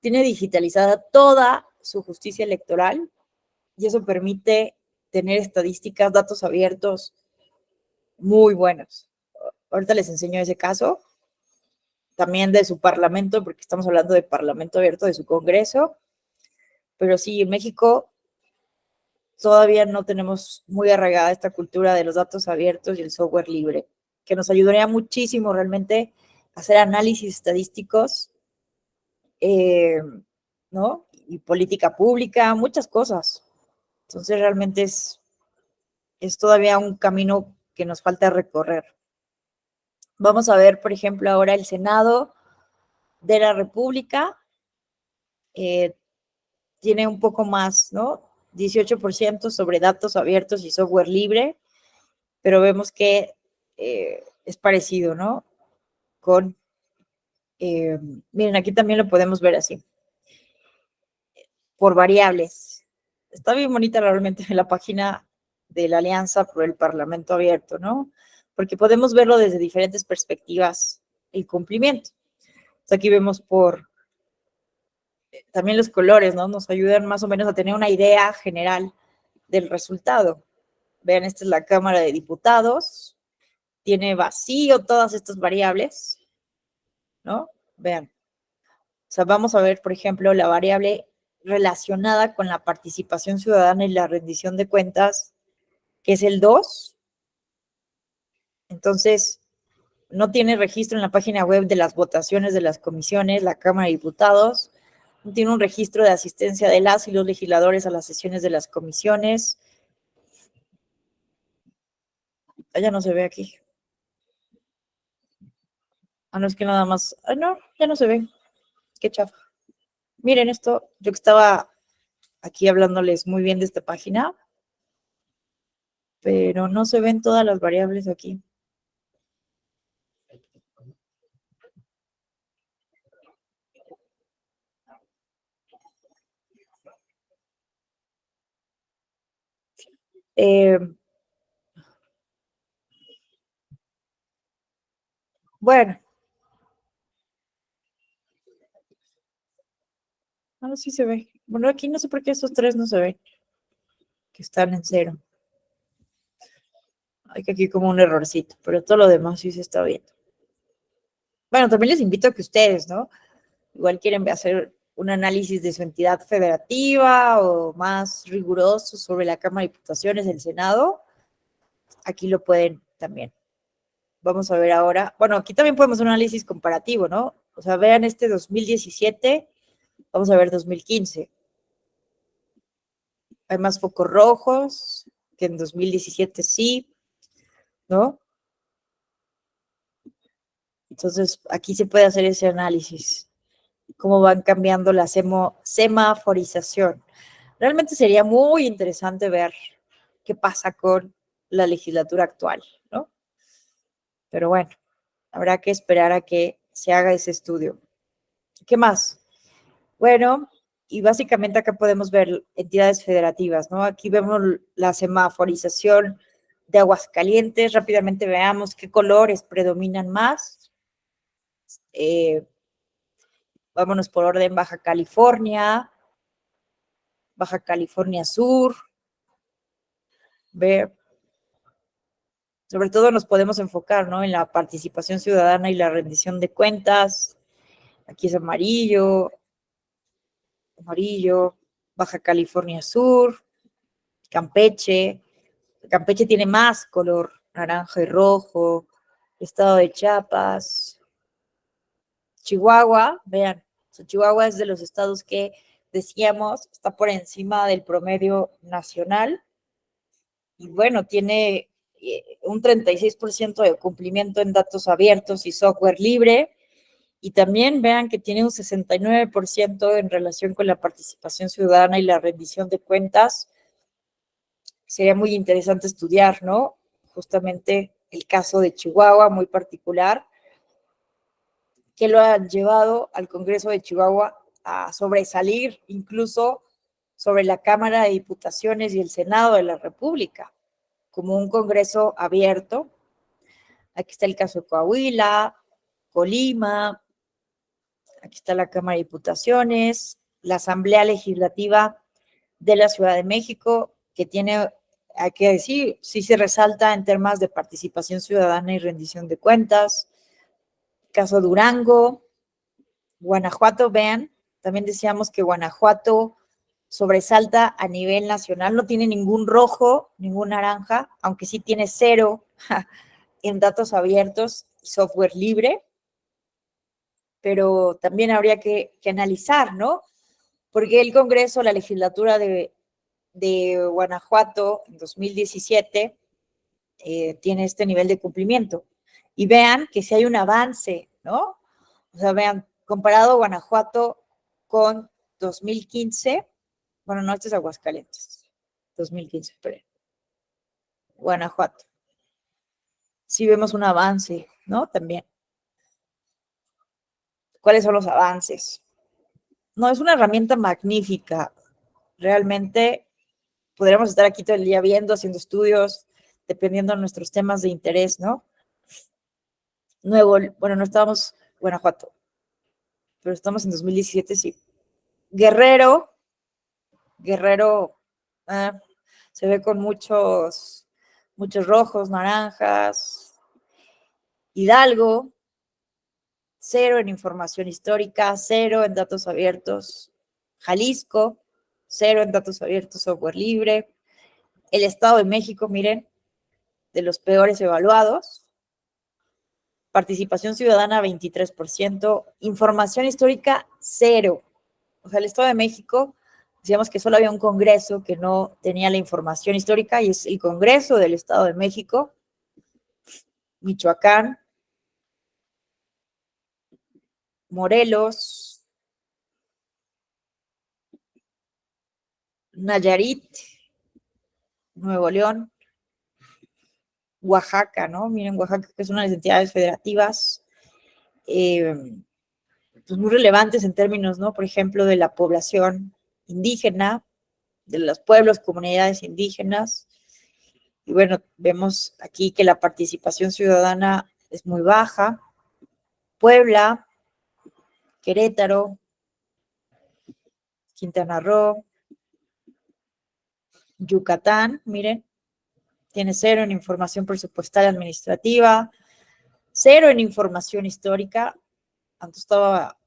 Tiene digitalizada toda su justicia electoral y eso permite tener estadísticas, datos abiertos muy buenos. Ahorita les enseño ese caso, también de su parlamento, porque estamos hablando de parlamento abierto, de su Congreso, pero sí, en México todavía no tenemos muy arraigada esta cultura de los datos abiertos y el software libre, que nos ayudaría muchísimo realmente a hacer análisis estadísticos, ¿no? Y política pública, muchas cosas. Entonces realmente es todavía un camino que nos falta recorrer. Vamos a ver, por ejemplo, ahora el Senado de la República tiene un poco más, ¿no? 18% sobre datos abiertos y software libre, pero vemos que es parecido, ¿no? Miren, aquí también lo podemos ver así. por variables. Está bien bonita realmente la página de la Alianza por el Parlamento Abierto, ¿no? Porque podemos verlo desde diferentes perspectivas, el cumplimiento. Entonces aquí vemos por también los colores, ¿no? Nos ayudan más o menos a tener una idea general del resultado. Vean, esta es la Cámara de Diputados. Tiene vacío todas estas variables, ¿no? Vean. O sea, vamos a ver, por ejemplo, la variable relacionada con la participación ciudadana y la rendición de cuentas, que es el 2. Entonces, no tiene registro en la página web de las votaciones de las comisiones, la Cámara de Diputados. No tiene un registro de asistencia de las y los legisladores a las sesiones de las comisiones. Ya no se ve aquí. No, es que nada más. No, ya no se ve. Qué chafa. Miren esto, yo que estaba aquí hablándoles muy bien de esta página, pero no se ven todas las variables aquí. Bueno, sí se ve. Bueno, aquí no sé por qué esos 3 no se ven, que están en 0. Hay que aquí como un errorcito, pero todo lo demás sí se está viendo. Bueno, también les invito a que ustedes, ¿no? Igual quieren hacer un análisis de su entidad federativa o más riguroso sobre la Cámara de Diputaciones, el Senado, aquí lo pueden también. Vamos a ver ahora. Bueno, aquí también podemos hacer un análisis comparativo, ¿no? O sea, vean este 2017, vamos a ver 2015. Hay más focos rojos que en 2017 sí, ¿no? Entonces, aquí se puede hacer ese análisis, cómo van cambiando la semaforización. Realmente sería muy interesante ver qué pasa con la legislatura actual, ¿no? Pero bueno, habrá que esperar a que se haga ese estudio. ¿Qué más? Bueno, y básicamente acá podemos ver entidades federativas, ¿no? Aquí vemos la semaforización de Aguascalientes. Rápidamente veamos qué colores predominan más. Vámonos por orden: Baja California Sur. Ve, sobre todo nos podemos enfocar, ¿no? En la participación ciudadana y la rendición de cuentas. Aquí es amarillo, Baja California Sur, Campeche. Campeche tiene más color naranja y rojo. Estado de Chiapas. Chihuahua, vean, Chihuahua es de los estados que decíamos está por encima del promedio nacional y bueno, tiene un 36% de cumplimiento en datos abiertos y software libre. Y también vean que tiene un 69% en relación con la participación ciudadana y la rendición de cuentas. Sería muy interesante estudiar, ¿no? Justamente el caso de Chihuahua, muy particular, que lo han llevado al Congreso de Chihuahua a sobresalir incluso sobre la Cámara de Diputaciones y el Senado de la República, como un Congreso abierto. Aquí está el caso de Coahuila, Colima, aquí está la Cámara de Diputaciones, la Asamblea Legislativa de la Ciudad de México, que tiene, hay que decir, sí se resalta en temas de participación ciudadana y rendición de cuentas. Caso Durango, Guanajuato, vean, también decíamos que Guanajuato sobresalta a nivel nacional, no tiene ningún rojo, ningún naranja, aunque sí tiene 0 en datos abiertos y software libre, pero también habría que analizar, ¿no? Porque el Congreso, la legislatura de Guanajuato en 2017 tiene este nivel de cumplimiento. Y vean que si hay un avance, ¿no? O sea, vean, comparado Guanajuato con 2015, bueno, no, este es Aguascalientes, 2015, pero Guanajuato. Sí vemos un avance, ¿no? También. ¿Cuáles son los avances? No, es una herramienta magnífica realmente podríamos estar aquí todo el día viendo, haciendo estudios, dependiendo de nuestros temas de interés, ¿no? Bueno, no estábamos en Guanajuato, pero estamos en 2017, sí. Guerrero, se ve con muchos rojos, naranjas. Hidalgo, 0 en información histórica, 0 en datos abiertos. Jalisco, 0 en datos abiertos, software libre. El Estado de México, miren, de los peores evaluados. Participación ciudadana, 23%. Información histórica, 0. O sea, el Estado de México, decíamos que solo había un congreso que no tenía la información histórica, y es el Congreso del Estado de México. Michoacán, Morelos, Nayarit, Nuevo León, Oaxaca, ¿no? Miren, Oaxaca, que es una de las entidades federativas pues muy relevantes en términos, ¿no? Por ejemplo, de la población indígena, de los pueblos, comunidades indígenas. Y bueno, vemos aquí que la participación ciudadana es muy baja. Puebla, Querétaro, Quintana Roo, Yucatán, miren, tiene 0 en información presupuestal administrativa, 0 en información histórica. Antes estaba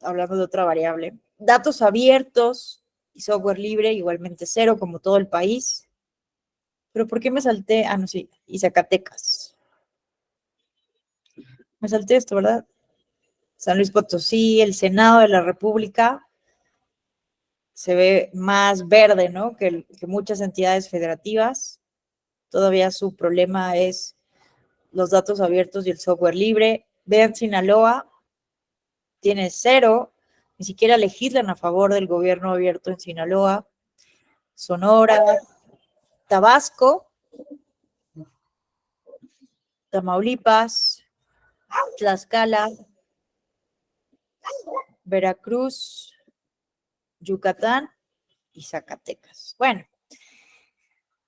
hablando de otra variable. Datos abiertos y software libre, igualmente 0, como todo el país. Pero ¿por qué me salté? No, sí, y Zacatecas. Me salté esto, ¿verdad? San Luis Potosí, el Senado de la República, se ve más verde, ¿no? Que muchas entidades federativas. Todavía su problema es los datos abiertos y el software libre. Vean, Sinaloa tiene 0, ni siquiera legislan a favor del gobierno abierto en Sinaloa. Sonora, Tabasco, Tamaulipas, Tlaxcala, Veracruz, Yucatán y Zacatecas. Bueno,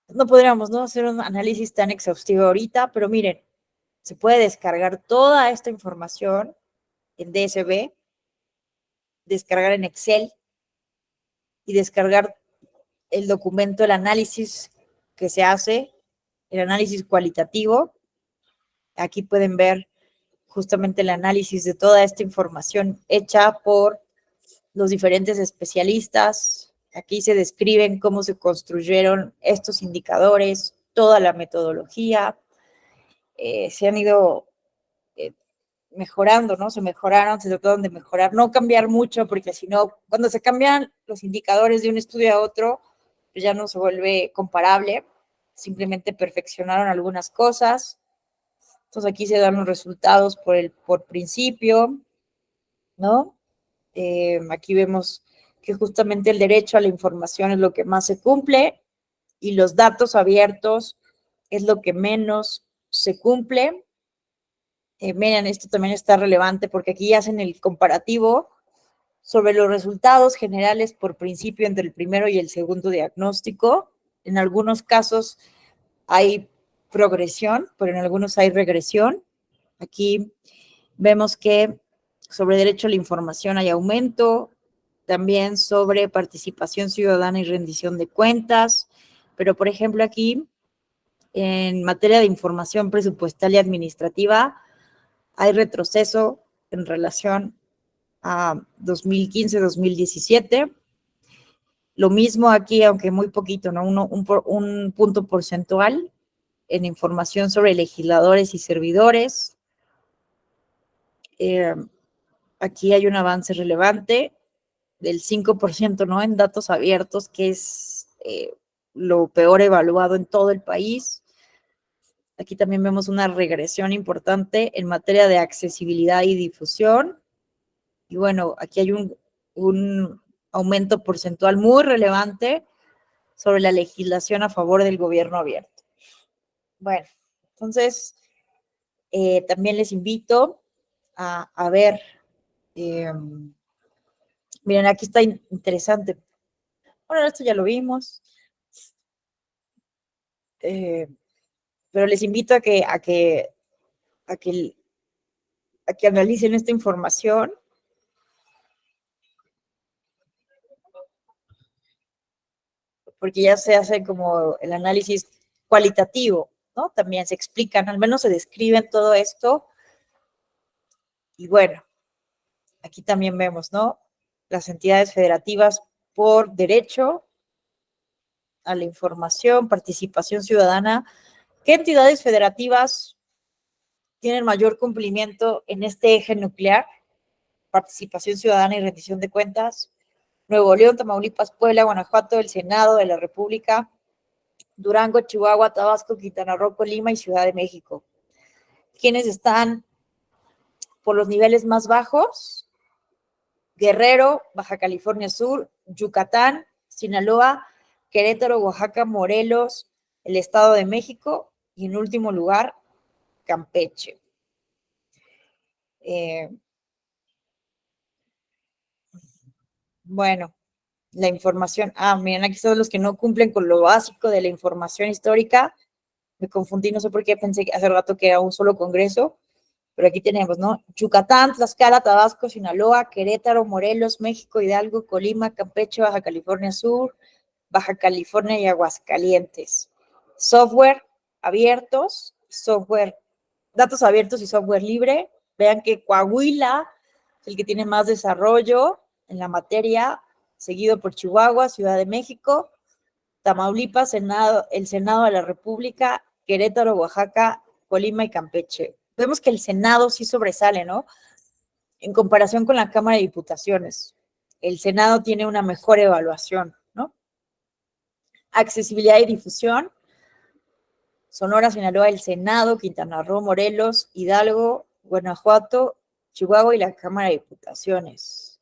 no podríamos, ¿no?, hacer un análisis tan exhaustivo ahorita, pero miren, se puede descargar toda esta información en DSB, descargar en Excel y descargar el documento, el análisis que se hace, el análisis cualitativo. Aquí pueden ver justamente el análisis de toda esta información hecha por los diferentes especialistas. Aquí se describen cómo se construyeron estos indicadores, toda la metodología. Se han ido mejorando, ¿no? Se mejoraron, se trataron de mejorar, no cambiar mucho, porque si no, cuando se cambian los indicadores de un estudio a otro, pues ya no se vuelve comparable. Simplemente perfeccionaron algunas cosas. Entonces aquí se dan los resultados por principio, ¿no? Aquí vemos que justamente el derecho a la información es lo que más se cumple y los datos abiertos es lo que menos se cumple. Miren, esto también está relevante porque aquí hacen el comparativo sobre los resultados generales por principio entre el primero y el segundo diagnóstico. En algunos casos hay progresión, pero en algunos hay regresión. Aquí vemos que sobre derecho a la información hay aumento, también sobre participación ciudadana y rendición de cuentas, pero por ejemplo aquí en materia de información presupuestal y administrativa hay retroceso en relación a 2015-2017. Lo mismo aquí, aunque muy poquito, ¿no? Un punto porcentual en información sobre legisladores y servidores. Aquí hay un avance relevante del 5%, ¿no?, en datos abiertos, que es lo peor evaluado en todo el país. Aquí también vemos una regresión importante en materia de accesibilidad y difusión. Y bueno, aquí hay un aumento porcentual muy relevante sobre la legislación a favor del gobierno abierto. Bueno, entonces también les invito a ver, miren, aquí está interesante. Bueno, esto ya lo vimos. Pero les invito a que analicen esta información, porque ya se hace como el análisis cualitativo, ¿no? También se explican, al menos se describen todo esto. Y bueno, aquí también vemos, ¿no? Las entidades federativas por derecho a la información, participación ciudadana. ¿Qué entidades federativas tienen mayor cumplimiento en este eje nuclear? Participación ciudadana y rendición de cuentas. Nuevo León, Tamaulipas, Puebla, Guanajuato, el Senado de la República, Durango, Chihuahua, Tabasco, Quintana Roo, Colima y Ciudad de México. ¿Quiénes están por los niveles más bajos? Guerrero, Baja California Sur, Yucatán, Sinaloa, Querétaro, Oaxaca, Morelos, el Estado de México y en último lugar, Campeche. Bueno, la información. Miren, aquí son los que no cumplen con lo básico de la información histórica. Me confundí, no sé por qué pensé que hace rato que era un solo congreso, pero aquí tenemos, ¿no? Yucatán, Tlaxcala, Tabasco, Sinaloa, Querétaro, Morelos, México, Hidalgo, Colima, Campeche, Baja California Sur, Baja California y Aguascalientes. Software abiertos, datos abiertos y software libre. Vean que Coahuila es el que tiene más desarrollo en la materia, seguido por Chihuahua, Ciudad de México, Tamaulipas, el Senado de la República, Querétaro, Oaxaca, Colima y Campeche. Vemos que el Senado sí sobresale, ¿no? En comparación con la Cámara de Diputaciones. El Senado tiene una mejor evaluación, ¿no? Accesibilidad y difusión. Sonora, Sinaloa, el Senado, Quintana Roo, Morelos, Hidalgo, Guanajuato, Chihuahua y la Cámara de Diputaciones.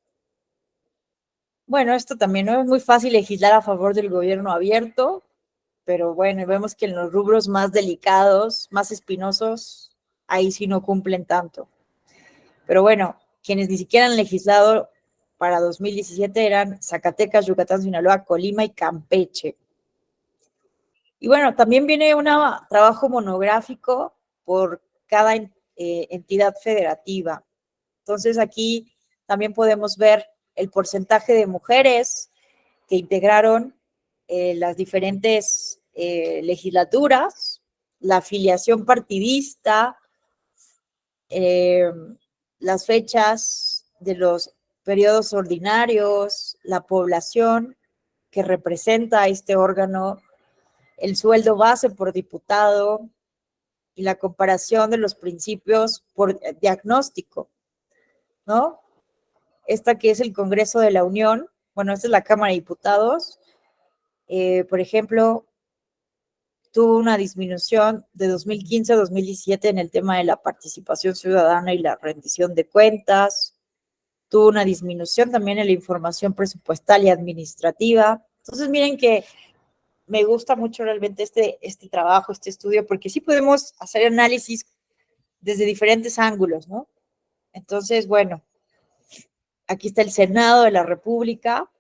Bueno, esto también no es muy fácil legislar a favor del gobierno abierto, pero bueno, vemos que en los rubros más delicados, más espinosos, ahí sí no cumplen tanto. Pero bueno, quienes ni siquiera han legislado para 2017 eran Zacatecas, Yucatán, Sinaloa, Colima y Campeche. Y bueno, también viene un trabajo monográfico por cada entidad federativa. Entonces aquí también podemos ver el porcentaje de mujeres que integraron las diferentes legislaturas, la afiliación partidista, eh, las fechas de los periodos ordinarios, la población que representa a este órgano, el sueldo base por diputado y la comparación de los principios por diagnóstico, ¿no? Esta que es el Congreso de la Unión, bueno, esta es la Cámara de Diputados, por ejemplo, tuvo una disminución de 2015 a 2017 en el tema de la participación ciudadana y la rendición de cuentas, tuvo una disminución también en la información presupuestal y administrativa. Entonces, miren que me gusta mucho realmente este trabajo, este estudio, porque sí podemos hacer análisis desde diferentes ángulos, ¿no? Entonces, bueno, aquí está el Senado de la República,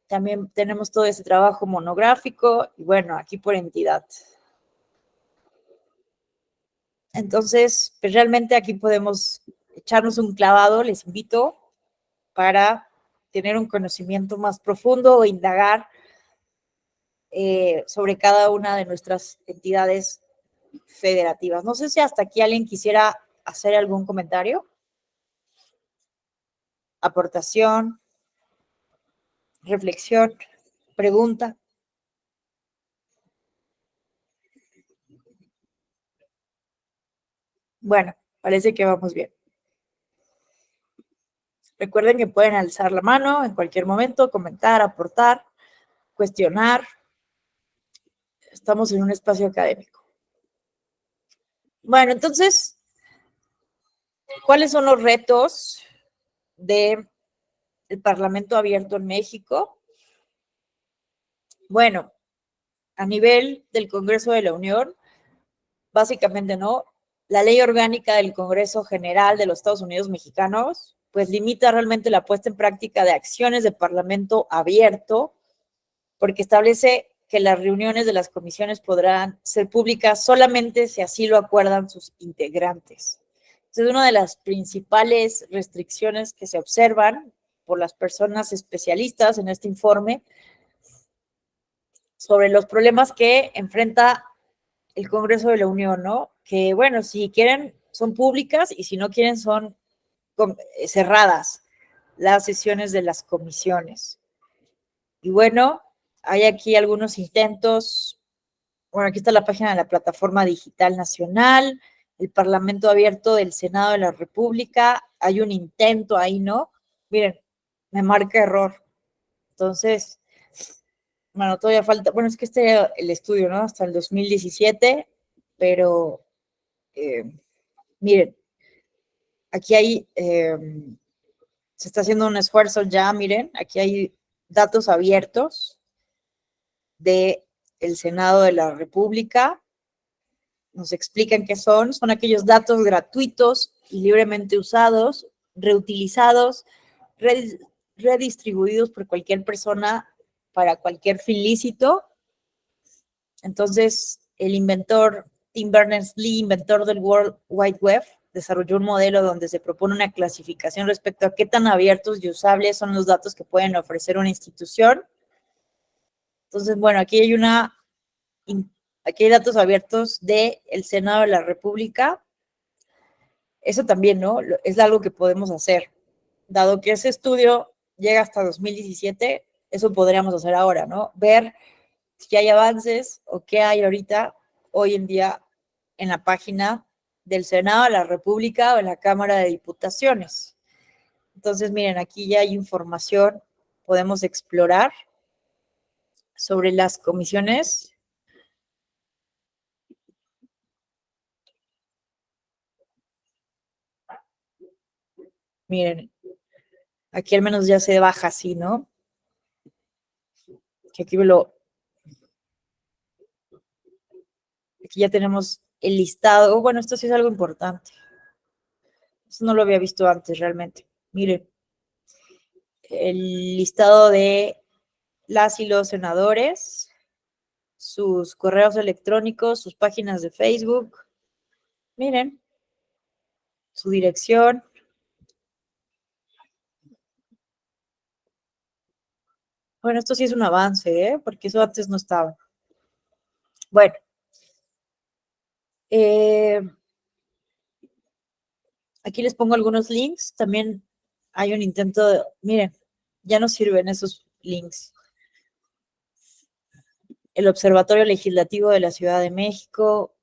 también tenemos todo ese trabajo monográfico y bueno, aquí por entidad. Entonces, pues realmente aquí podemos echarnos un clavado, les invito, para tener un conocimiento más profundo o indagar sobre cada una de nuestras entidades federativas. No sé si hasta aquí alguien quisiera hacer algún comentario, aportación, reflexión, pregunta. Bueno, parece que vamos bien. Recuerden que pueden alzar la mano en cualquier momento, comentar, aportar, cuestionar. Estamos en un espacio académico. Bueno, entonces, ¿cuáles son los retos del Parlamento abierto en México? Bueno, a nivel del Congreso de la Unión, básicamente no. La ley orgánica del Congreso General de los Estados Unidos Mexicanos, pues limita realmente la puesta en práctica de acciones de Parlamento abierto porque establece que las reuniones de las comisiones podrán ser públicas solamente si así lo acuerdan sus integrantes. Entonces, una de las principales restricciones que se observan por las personas especialistas en este informe sobre los problemas que enfrenta el Congreso de la Unión, ¿no? Que, bueno, si quieren son públicas y si no quieren son cerradas las sesiones de las comisiones. Y bueno, hay aquí algunos intentos. Bueno, aquí está la página de la Plataforma Digital Nacional, el Parlamento Abierto del Senado de la República. Hay un intento ahí, ¿no? Miren, me marca error. Entonces, bueno, todavía falta, bueno, es que el estudio, ¿no? Hasta el 2017, pero miren, aquí hay, se está haciendo un esfuerzo ya, miren, aquí hay datos abiertos del Senado de la República. Nos explican qué son aquellos datos gratuitos y libremente usados, reutilizados, redistribuidos por cualquier persona para cualquier fin lícito. Entonces, el inventor Tim Berners-Lee, inventor del World Wide Web, desarrolló un modelo donde se propone una clasificación respecto a qué tan abiertos y usables son los datos que pueden ofrecer una institución. Entonces, bueno, aquí hay datos abiertos del Senado de la República. Eso también, ¿no? Es algo que podemos hacer. Dado que ese estudio llega hasta 2017, eso podríamos hacer ahora, ¿no? Ver si hay avances o qué hay ahorita, hoy en día, en la página del Senado de la República o en la Cámara de Diputaciones. Entonces, miren, aquí ya hay información, podemos explorar sobre las comisiones. Miren, aquí al menos ya se baja así, ¿no? Que aquí aquí ya tenemos el listado. Bueno, esto sí es algo importante. Eso no lo había visto antes realmente. Miren, el listado de las y los senadores, sus correos electrónicos, sus páginas de Facebook. Miren, su dirección. Bueno, esto sí es un avance, ¿eh? Porque eso antes no estaba. Bueno, aquí les pongo algunos links. También hay un intento de, miren, ya no sirven esos links. El Observatorio Legislativo de la Ciudad de México.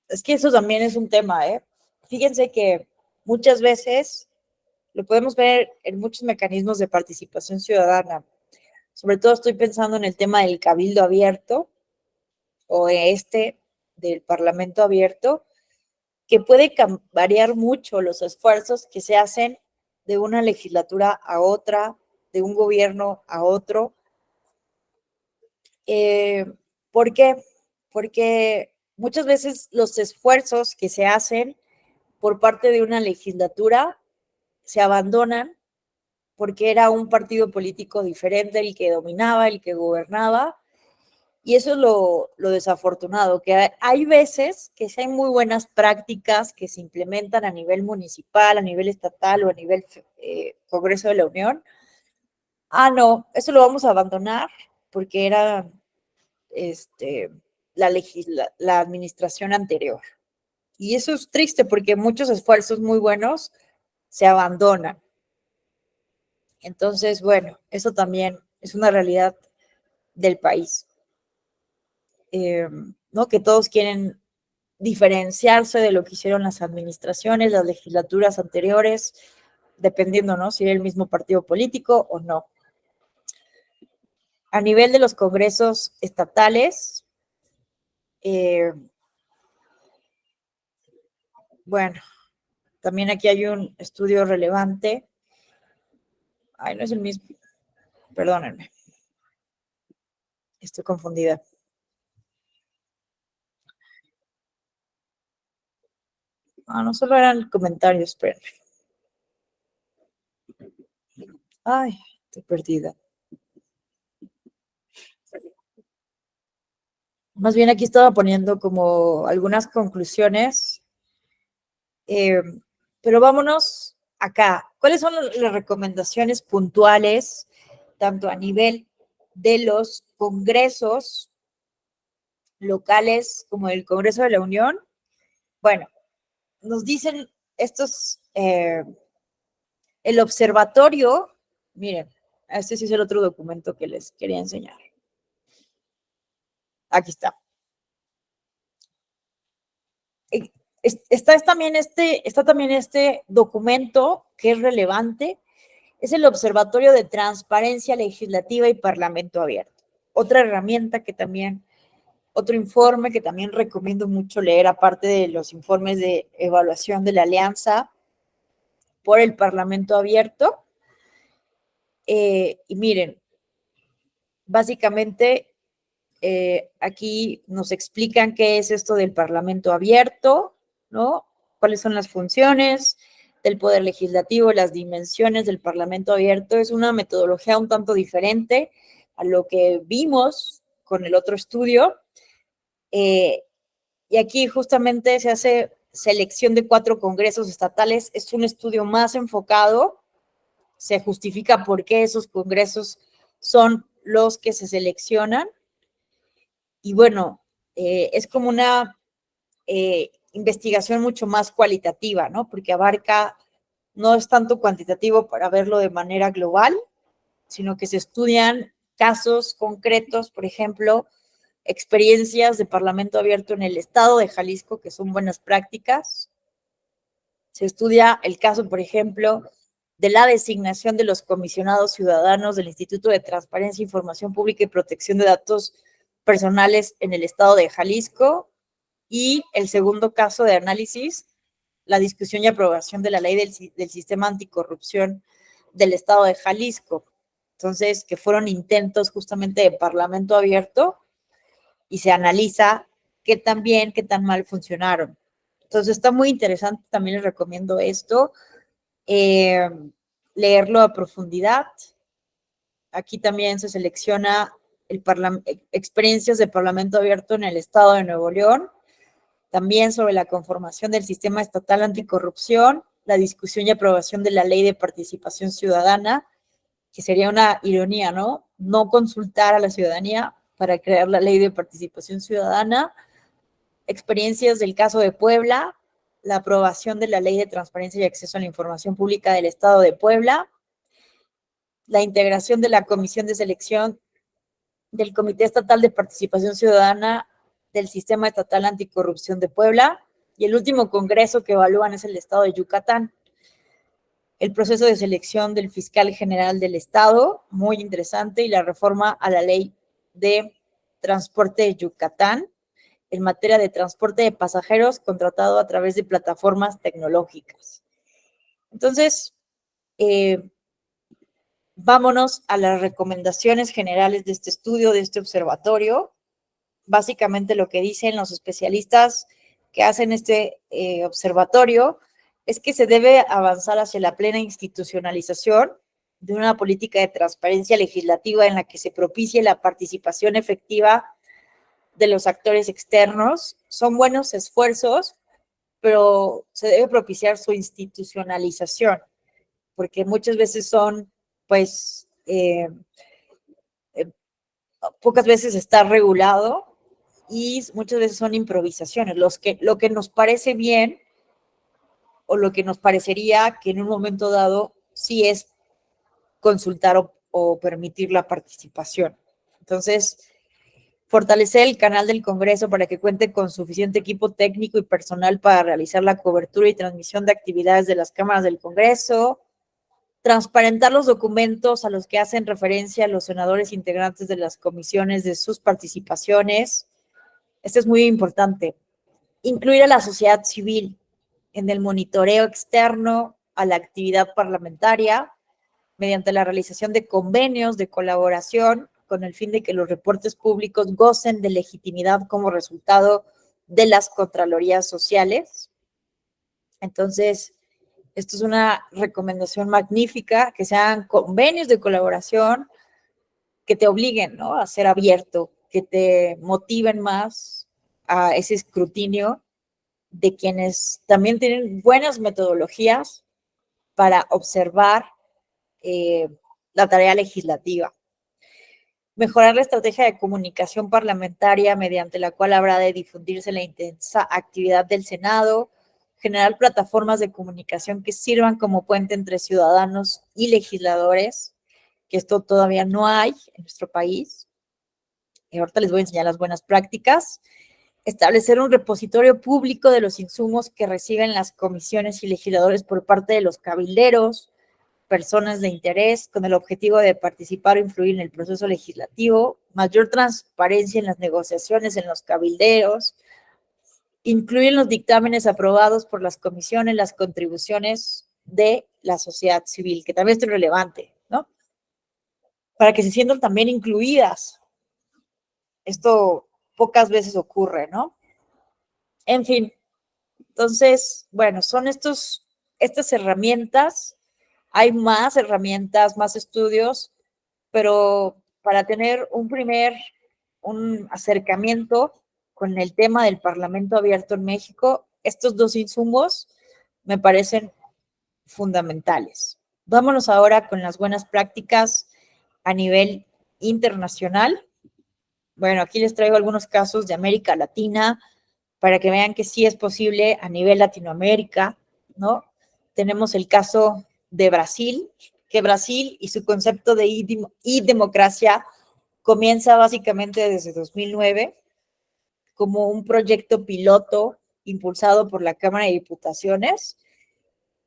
Es que eso también es un tema, ¿eh? Fíjense que muchas veces lo podemos ver en muchos mecanismos de participación ciudadana. Sobre todo estoy pensando en el tema del cabildo abierto o del parlamento abierto, que puede variar mucho los esfuerzos que se hacen de una legislatura a otra, de un gobierno a otro. ¿Por qué? Porque muchas veces los esfuerzos que se hacen por parte de una legislatura se abandonan porque era un partido político diferente el que dominaba, el que gobernaba, y eso es lo desafortunado, que hay veces que sí hay muy buenas prácticas que se implementan a nivel municipal, a nivel estatal o a nivel Congreso de la Unión. Ah, no, eso lo vamos a abandonar porque era la administración anterior. Y eso es triste porque muchos esfuerzos muy buenos se abandonan. Entonces, bueno, eso también es una realidad del país. ¿No? Que todos quieren diferenciarse de lo que hicieron las administraciones, las legislaturas anteriores, dependiendo, ¿no? Si era el mismo partido político o no. A nivel de los congresos estatales, bueno, también aquí hay un estudio relevante. Ay, no es el mismo. Perdónenme. Estoy confundida. Ah, no solo eran comentarios, espérenme. Ay, estoy perdida. Más bien aquí estaba poniendo como algunas conclusiones, pero vámonos acá. ¿Cuáles son las recomendaciones puntuales, tanto a nivel de los congresos locales como del Congreso de la Unión? Bueno, nos dicen estos, el observatorio, miren, este sí es el otro documento que les quería enseñar. Aquí está. Está también este documento que es relevante, es el Observatorio de Transparencia Legislativa y Parlamento Abierto. Otra herramienta que también, otro informe que también recomiendo mucho leer, aparte de los informes de evaluación de la Alianza por el Parlamento Abierto. Y miren, básicamente aquí nos explican qué es esto del Parlamento Abierto, ¿no? Cuáles son las funciones del Poder Legislativo, las dimensiones del Parlamento Abierto. Es una metodología un tanto diferente a lo que vimos con el otro estudio. Y aquí justamente se hace selección de 4 congresos estatales. Es un estudio más enfocado. Se justifica por qué esos congresos son los que se seleccionan. Y bueno, es como una investigación mucho más cualitativa, ¿no? Porque abarca, no es tanto cuantitativo para verlo de manera global, sino que se estudian casos concretos, por ejemplo, experiencias de Parlamento Abierto en el estado de Jalisco, que son buenas prácticas. Se estudia el caso, por ejemplo, de la designación de los comisionados ciudadanos del Instituto de Transparencia, Información Pública y Protección de Datos Personales en el estado de Jalisco. Y el segundo caso de análisis, la discusión y aprobación de la ley del sistema anticorrupción del estado de Jalisco. Entonces, que fueron intentos justamente de Parlamento Abierto y se analiza qué tan bien, qué tan mal funcionaron. Entonces, está muy interesante, también les recomiendo esto, leerlo a profundidad. Aquí también se selecciona experiencias de Parlamento Abierto en el estado de Nuevo León, también sobre la conformación del sistema estatal anticorrupción, la discusión y aprobación de la ley de participación ciudadana, que sería una ironía, ¿no? No consultar a la ciudadanía para crear la ley de participación ciudadana, experiencias del caso de Puebla, la aprobación de la ley de transparencia y acceso a la información pública del estado de Puebla, la integración de la comisión de selección del Comité Estatal de Participación Ciudadana del Sistema Estatal Anticorrupción de Puebla, y el último congreso que evalúan es el estado de Yucatán. El proceso de selección del fiscal general del estado, muy interesante, y la reforma a la ley de transporte de Yucatán en materia de transporte de pasajeros contratado a través de plataformas tecnológicas. Entonces, vámonos a las recomendaciones generales de este estudio, de este observatorio. Básicamente lo que dicen los especialistas que hacen este observatorio es que se debe avanzar hacia la plena institucionalización de una política de transparencia legislativa en la que se propicie la participación efectiva de los actores externos. Son buenos esfuerzos, pero se debe propiciar su institucionalización, porque muchas veces son, pues, pocas veces está regulado y muchas veces son improvisaciones. Lo que nos parece bien o lo que nos parecería que en un momento dado sí es consultar o permitir la participación. Entonces, fortalecer el canal del Congreso para que cuente con suficiente equipo técnico y personal para realizar la cobertura y transmisión de actividades de las cámaras del Congreso, transparentar los documentos a los que hacen referencia los senadores integrantes de las comisiones de sus participaciones. Esto es muy importante. Incluir a la sociedad civil en el monitoreo externo a la actividad parlamentaria mediante la realización de convenios de colaboración con el fin de que los reportes públicos gocen de legitimidad como resultado de las contralorías sociales. Entonces, esto es una recomendación magnífica, que sean convenios de colaboración que te obliguen, ¿no?, a ser abierto que te motiven más a ese escrutinio de quienes también tienen buenas metodologías para observar la tarea legislativa. Mejorar la estrategia de comunicación parlamentaria mediante la cual habrá de difundirse la intensa actividad del Senado, generar plataformas de comunicación que sirvan como puente entre ciudadanos y legisladores, que esto todavía no hay en nuestro país. Y ahorita les voy a enseñar las buenas prácticas. Establecer un repositorio público de los insumos que reciben las comisiones y legisladores por parte de los cabilderos, personas de interés, con el objetivo de participar o influir en el proceso legislativo, mayor transparencia en las negociaciones en los cabilderos, incluir en los dictámenes aprobados por las comisiones las contribuciones de la sociedad civil, que también es relevante, ¿no? Para que se sientan también incluidas. Esto pocas veces ocurre, ¿no? En fin, entonces, bueno, son estas herramientas. Hay más herramientas, más estudios, pero para tener un acercamiento con el tema del Parlamento abierto en México, estos dos insumos me parecen fundamentales. Vámonos ahora con las buenas prácticas a nivel internacional. Bueno, aquí les traigo algunos casos de América Latina para que vean que sí es posible a nivel Latinoamérica, ¿no? Tenemos el caso de Brasil, que Brasil y su concepto de e-democracia comienza básicamente desde 2009 como un proyecto piloto impulsado por la Cámara de Diputaciones.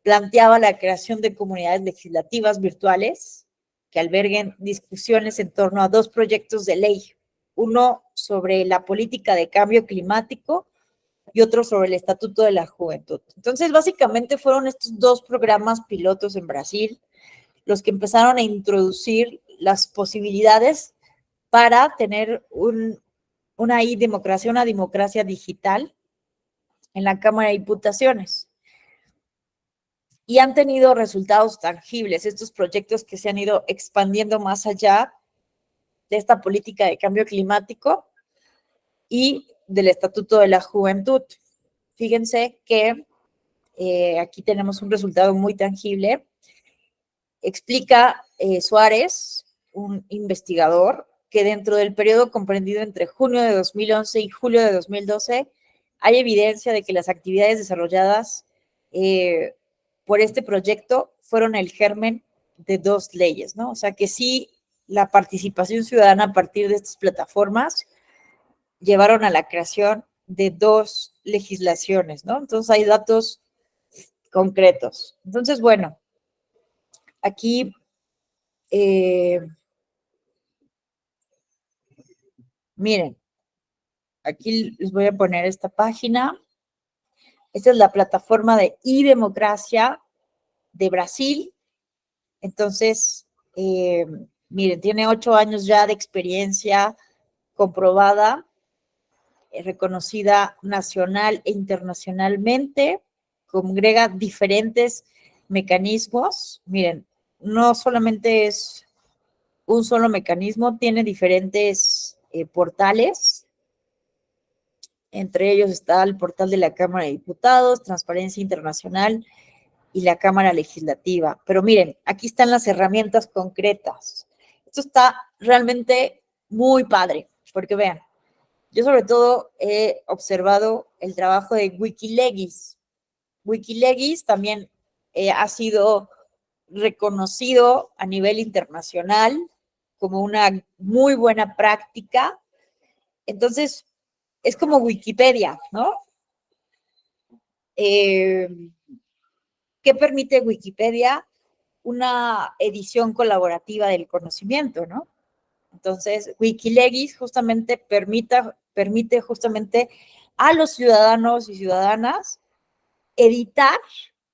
Planteaba la creación de comunidades legislativas virtuales que alberguen discusiones en torno a dos proyectos de ley, uno sobre la política de cambio climático y otro sobre el Estatuto de la Juventud. Entonces, básicamente fueron estos dos programas pilotos en Brasil los que empezaron a introducir las posibilidades para tener una e-democracia, una democracia digital en la Cámara de Diputaciones. Y han tenido resultados tangibles, estos proyectos que se han ido expandiendo más allá de esta política de cambio climático y del Estatuto de la Juventud. Fíjense que aquí tenemos un resultado muy tangible. Explica Suárez, un investigador, que dentro del periodo comprendido entre junio de 2011 y julio de 2012 hay evidencia de que las actividades desarrolladas por este proyecto fueron el germen de dos leyes, ¿no? O sea que sí, la participación ciudadana a partir de estas plataformas llevaron a la creación de dos legislaciones, ¿no? Entonces hay datos concretos. Entonces, bueno, aquí miren, aquí les voy a poner esta página. Esta es la plataforma de e-democracia de Brasil. Entonces, miren, tiene 8 años ya de experiencia comprobada, reconocida nacional e internacionalmente, congrega diferentes mecanismos. Miren, no solamente es un solo mecanismo, tiene diferentes portales. Entre ellos está el portal de la Cámara de Diputados, Transparencia Internacional y la Cámara Legislativa. Pero miren, aquí están las herramientas concretas. Esto está realmente muy padre, porque vean, yo sobre todo he observado el trabajo de Wikileaks. Wikileaks también ha sido reconocido a nivel internacional como una muy buena práctica. Entonces, es como Wikipedia, ¿no? ¿Qué permite Wikipedia? Una edición colaborativa del conocimiento, ¿no? Entonces, Wikileaks justamente permite justamente a los ciudadanos y ciudadanas editar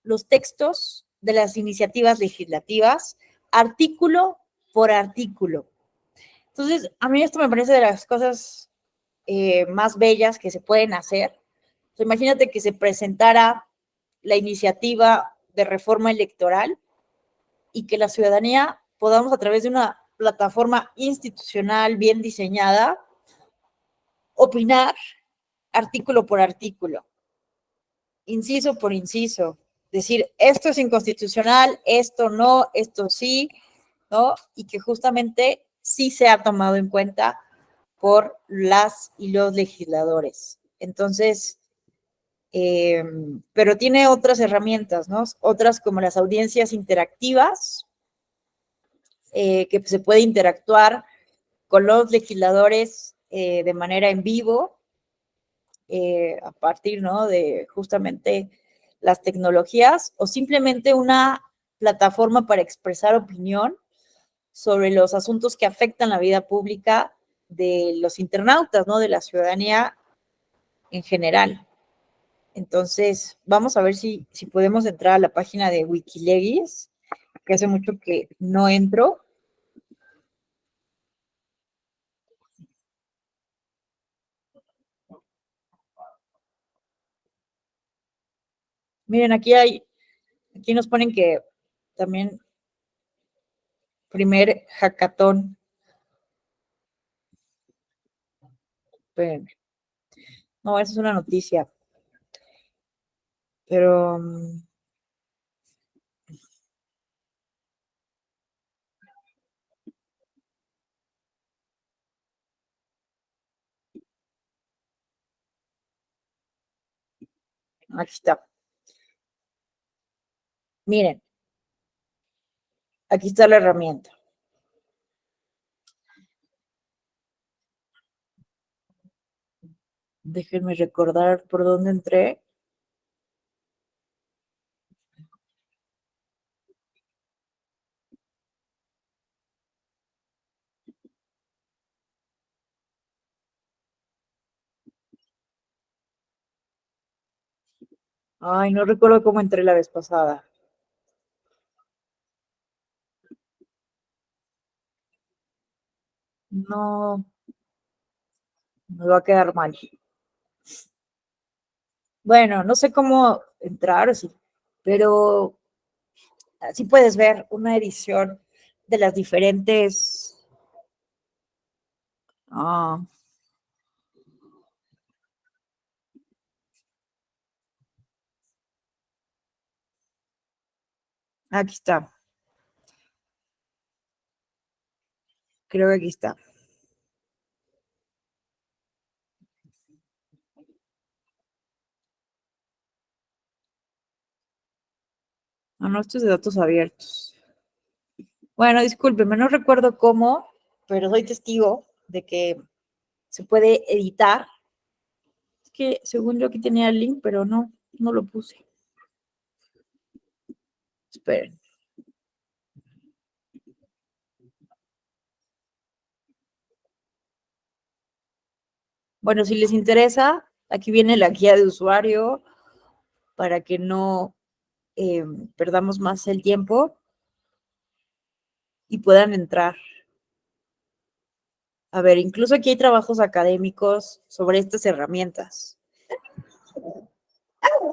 los textos de las iniciativas legislativas, artículo por artículo. Entonces, a mí esto me parece de las cosas más bellas que se pueden hacer. Entonces, imagínate que se presentara la iniciativa de reforma electoral y que la ciudadanía podamos, a través de una plataforma institucional bien diseñada, opinar artículo por artículo, inciso por inciso, decir esto es inconstitucional, esto no, esto sí, ¿no? Y que justamente sí se ha tomado en cuenta por las y los legisladores. Entonces, pero tiene otras herramientas, ¿no? Otras como las audiencias interactivas, que se puede interactuar con los legisladores de manera en vivo, a partir, ¿no? De justamente las tecnologías, o simplemente una plataforma para expresar opinión sobre los asuntos que afectan la vida pública de los internautas, ¿no? De la ciudadanía en general. Entonces, vamos a ver si podemos entrar a la página de Wikileaks, que hace mucho que no entro. Miren, aquí nos ponen que también primer hackathon. Espérenme. No, esa es una noticia. Pero aquí está. Miren, aquí está la herramienta. Déjenme recordar por dónde entré. Ay, no recuerdo cómo entré la vez pasada. No, me va a quedar mal. Bueno, no sé cómo entrar, sí, pero así puedes ver una edición de las diferentes. Ah, aquí está. Creo que aquí está. Ah, no, esto es de datos abiertos. Bueno, discúlpeme, no recuerdo cómo, pero soy testigo de que se puede editar. Es que según yo aquí tenía el link, pero no lo puse. Esperen. Bueno, si les interesa, aquí viene la guía de usuario para que no eh, perdamos más el tiempo y puedan entrar. A ver, incluso aquí hay trabajos académicos sobre estas herramientas.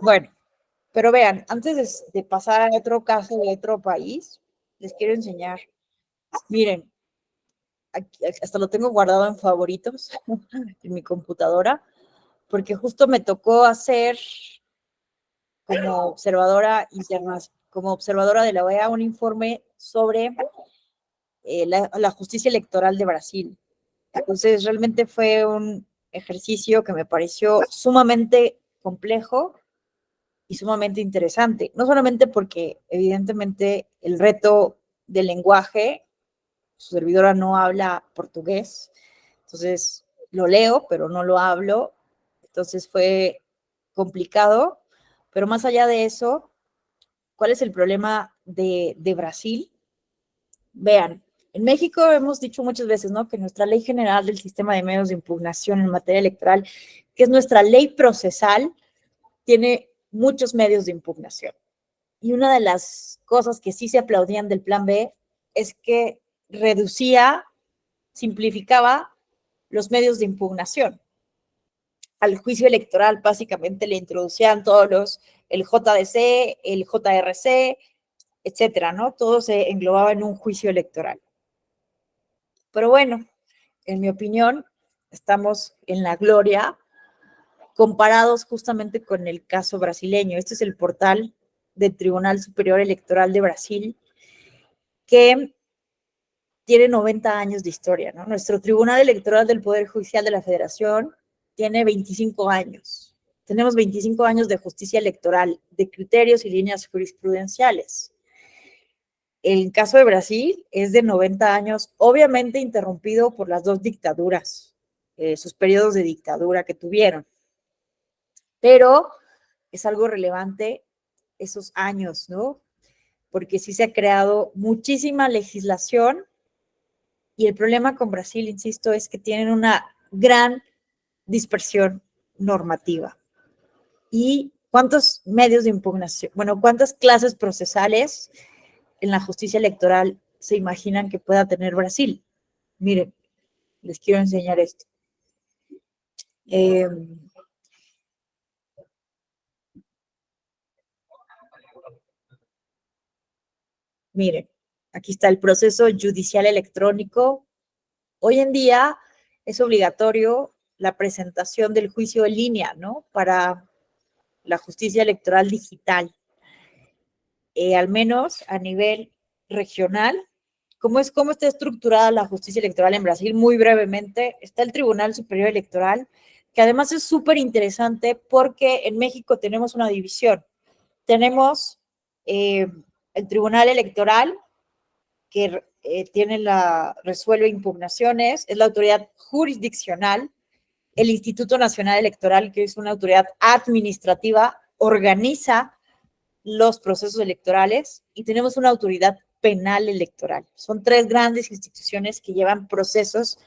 Bueno, pero vean, antes de pasar a otro caso de otro país, les quiero enseñar. Miren, aquí, hasta lo tengo guardado en favoritos en mi computadora, porque justo me tocó hacer como observadora interna, como observadora de la OEA un informe sobre la justicia electoral de Brasil. Entonces, realmente fue un ejercicio que me pareció sumamente complejo y sumamente interesante. No solamente porque, evidentemente, el reto del lenguaje, su servidora no habla portugués, entonces lo leo, pero no lo hablo. Entonces fue complicado, pero más allá de eso, ¿cuál es el problema de Brasil? Vean, en México hemos dicho muchas veces, ¿no? Que nuestra ley general del sistema de medios de impugnación en materia electoral, que es nuestra ley procesal, tiene muchos medios de impugnación. Y una de las cosas que sí se aplaudían del plan B es que reducía, simplificaba los medios de impugnación. Al juicio electoral básicamente le introducían todos el JDC, el JRC, etcétera, ¿no? Todo se englobaba en un juicio electoral. Pero bueno, en mi opinión, estamos en la gloria comparados justamente con el caso brasileño. Este es el portal del Tribunal Superior Electoral de Brasil, que tiene 90 años de historia, ¿no? Nuestro Tribunal Electoral del Poder Judicial de la Federación tiene 25 años. Tenemos 25 años de justicia electoral, de criterios y líneas jurisprudenciales. El caso de Brasil es de 90 años, obviamente interrumpido por las dos dictaduras, sus periodos de dictadura que tuvieron. Pero es algo relevante esos años, ¿no? Porque sí se ha creado muchísima legislación y el problema con Brasil, insisto, es que tienen una gran dispersión normativa. ¿Y cuántos medios de impugnación, bueno, cuántas clases procesales en la justicia electoral se imaginan que pueda tener Brasil? Miren, les quiero enseñar esto. Miren, aquí está el proceso judicial electrónico. Hoy en día es obligatorio la presentación del juicio en línea, ¿no? Para la justicia electoral digital, al menos a nivel regional. ¿Cómo está estructurada la justicia electoral en Brasil? Muy brevemente, está el Tribunal Superior Electoral, que además es súper interesante porque en México tenemos una división. Tenemos el Tribunal Electoral, que resuelve impugnaciones, es la autoridad jurisdiccional. El Instituto Nacional Electoral, que es una autoridad administrativa, organiza los procesos electorales, y tenemos una autoridad penal electoral. Son tres grandes instituciones que llevan procesos,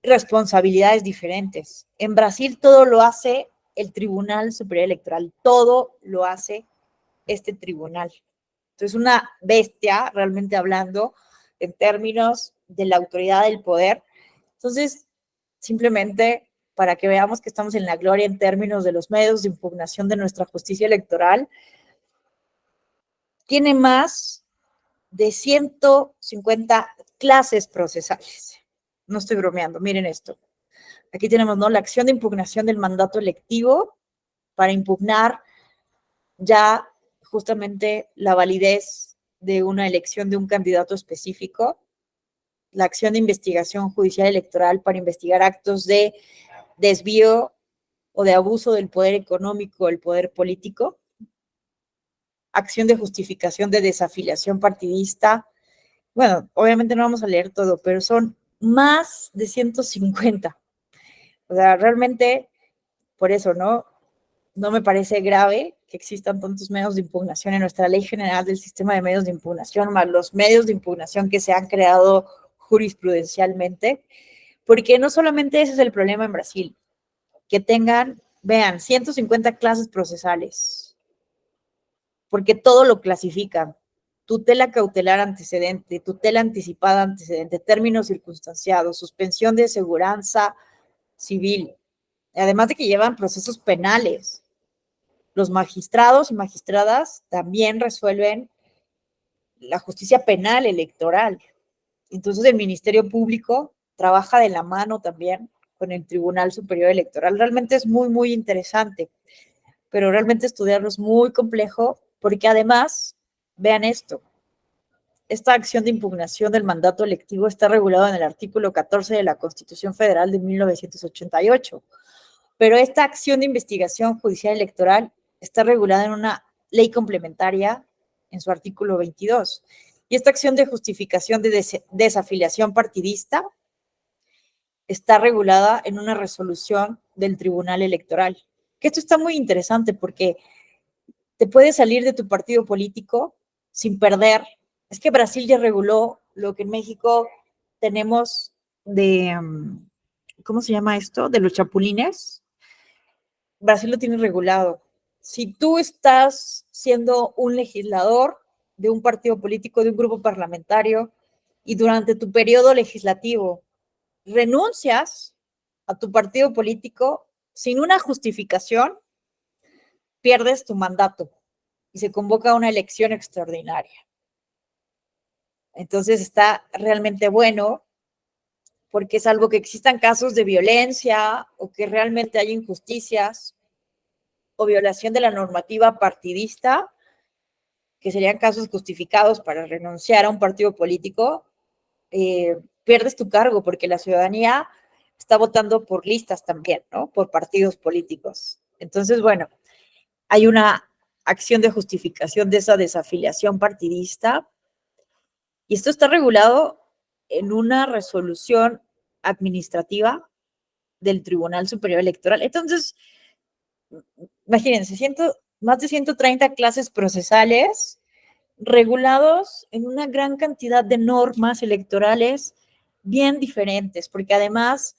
responsabilidades diferentes. En Brasil todo lo hace el Tribunal Superior Electoral, todo lo hace este tribunal. Entonces, una bestia, realmente hablando, en términos de la autoridad del poder. Entonces, simplemente para que veamos que estamos en la gloria en términos de los medios de impugnación de nuestra justicia electoral, tiene más de 150 clases procesales. No estoy bromeando, miren esto. Aquí tenemos, ¿no?, la acción de impugnación del mandato electivo para impugnar ya justamente la validez de una elección de un candidato específico, la acción de investigación judicial electoral para investigar actos de desvío o de abuso del poder económico o el poder político, acción de justificación de desafiliación partidista. Bueno, obviamente no vamos a leer todo, pero son más de 150. O sea, realmente, por eso, ¿no? No me parece grave que existan tantos medios de impugnación en nuestra Ley General del Sistema de Medios de Impugnación, más los medios de impugnación que se han creado jurisprudencialmente, porque no solamente ese es el problema en Brasil, que tengan, vean, 150 clases procesales, porque todo lo clasifican: tutela cautelar antecedente, tutela anticipada antecedente, términos circunstanciados, suspensión de seguranza civil, además de que llevan procesos penales. Los magistrados y magistradas también resuelven la justicia penal electoral. Entonces el Ministerio Público trabaja de la mano también con el Tribunal Superior Electoral. Realmente es muy, muy interesante, pero realmente estudiarlo es muy complejo porque además, vean esto, esta acción de impugnación del mandato electivo está regulada en el artículo 14 de la Constitución Federal de 1988, pero esta acción de investigación judicial electoral está regulada en una ley complementaria en su artículo 22. Y esta acción de justificación de desafiliación partidista está regulada en una resolución del Tribunal Electoral. Que esto está muy interesante porque te puedes salir de tu partido político sin perder. Es que Brasil ya reguló lo que en México tenemos de, ¿cómo se llama esto? De los chapulines. Brasil lo tiene regulado. Si tú estás siendo un legislador de un partido político, de un grupo parlamentario, y durante tu periodo legislativo renuncias a tu partido político sin una justificación, pierdes tu mandato y se convoca una elección extraordinaria. Entonces está realmente bueno porque salvo que existan casos de violencia o que realmente hay injusticias o violación de la normativa partidista, que serían casos justificados para renunciar a un partido político, pierdes tu cargo porque la ciudadanía está votando por listas también, ¿no? Por partidos políticos. Entonces, bueno, hay una acción de justificación de esa desafiliación partidista y esto está regulado en una resolución administrativa del Tribunal Superior Electoral. Entonces, imagínense, más de 130 clases procesales regulados en una gran cantidad de normas electorales bien diferentes, porque además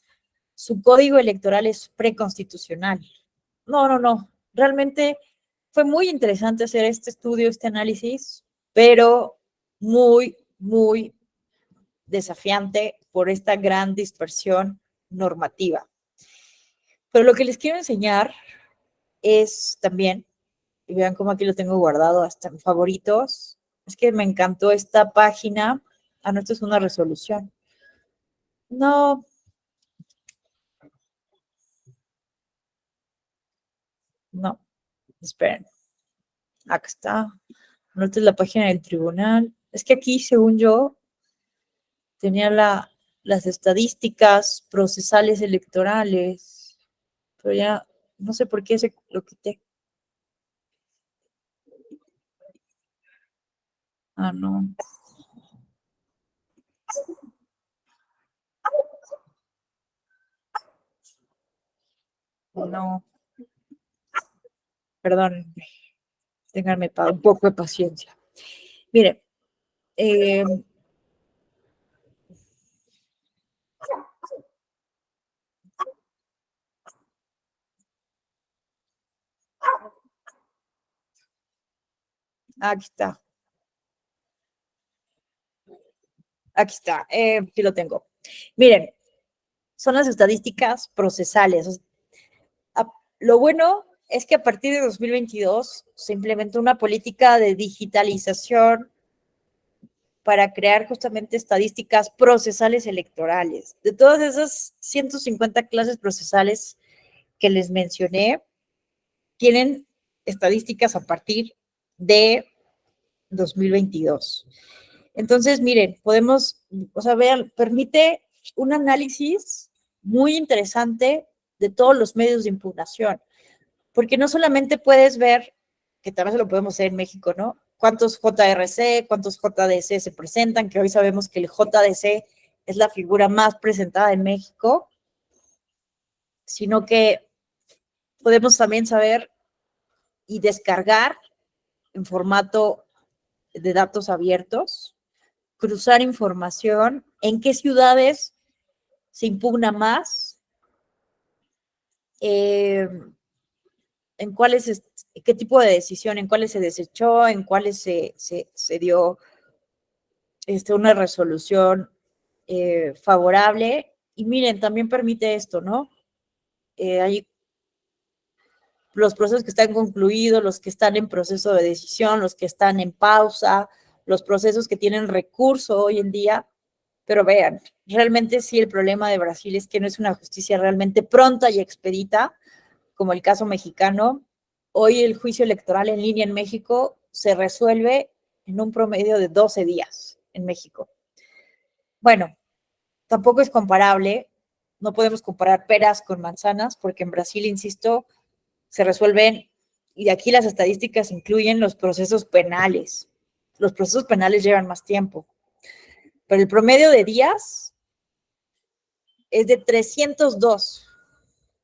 su código electoral es preconstitucional. No, no, no. Realmente fue muy interesante hacer este estudio, este análisis, pero muy, muy desafiante por esta gran dispersión normativa. Pero lo que les quiero enseñar es también, y vean cómo aquí lo tengo guardado hasta en favoritos, es que me encantó esta página. Ah, no, esto es una resolución. No, no, esperen. Acá está. No, esta es la página del tribunal. Es que aquí, según yo, tenía las estadísticas procesales electorales, pero ya no sé por qué lo quité. Ah, no. No, perdón, ténganme un poco de paciencia. Miren, eh, aquí está, aquí lo tengo. Miren, son las estadísticas procesales. Lo bueno es que a partir de 2022 se implementó una política de digitalización para crear justamente estadísticas procesales electorales. De todas esas 150 clases procesales que les mencioné, tienen estadísticas a partir de 2022. Entonces, miren, podemos, o sea, vean, permite un análisis muy interesante de todos los medios de impugnación, porque no solamente puedes ver, que también lo podemos hacer en México, ¿no? Cuántos JRC, cuántos JDC se presentan, que hoy sabemos que el JDC es la figura más presentada en México, sino que podemos también saber y descargar en formato de datos abiertos, cruzar información, en qué ciudades se impugna más, eh, en cuáles, qué tipo de decisión, en cuáles se desechó, en cuáles se dio una resolución favorable. Y miren, también permite esto, ¿no? Hay los procesos que están concluidos, los que están en proceso de decisión, los que están en pausa, los procesos que tienen recurso hoy en día. Pero vean, realmente sí el problema de Brasil es que no es una justicia realmente pronta y expedita, como el caso mexicano. Hoy el juicio electoral en línea en México se resuelve en un promedio de 12 días en México. Bueno, tampoco es comparable, no podemos comparar peras con manzanas, porque en Brasil, insisto, se resuelven, y aquí las estadísticas incluyen los procesos penales. Los procesos penales llevan más tiempo, pero el promedio de días es de 302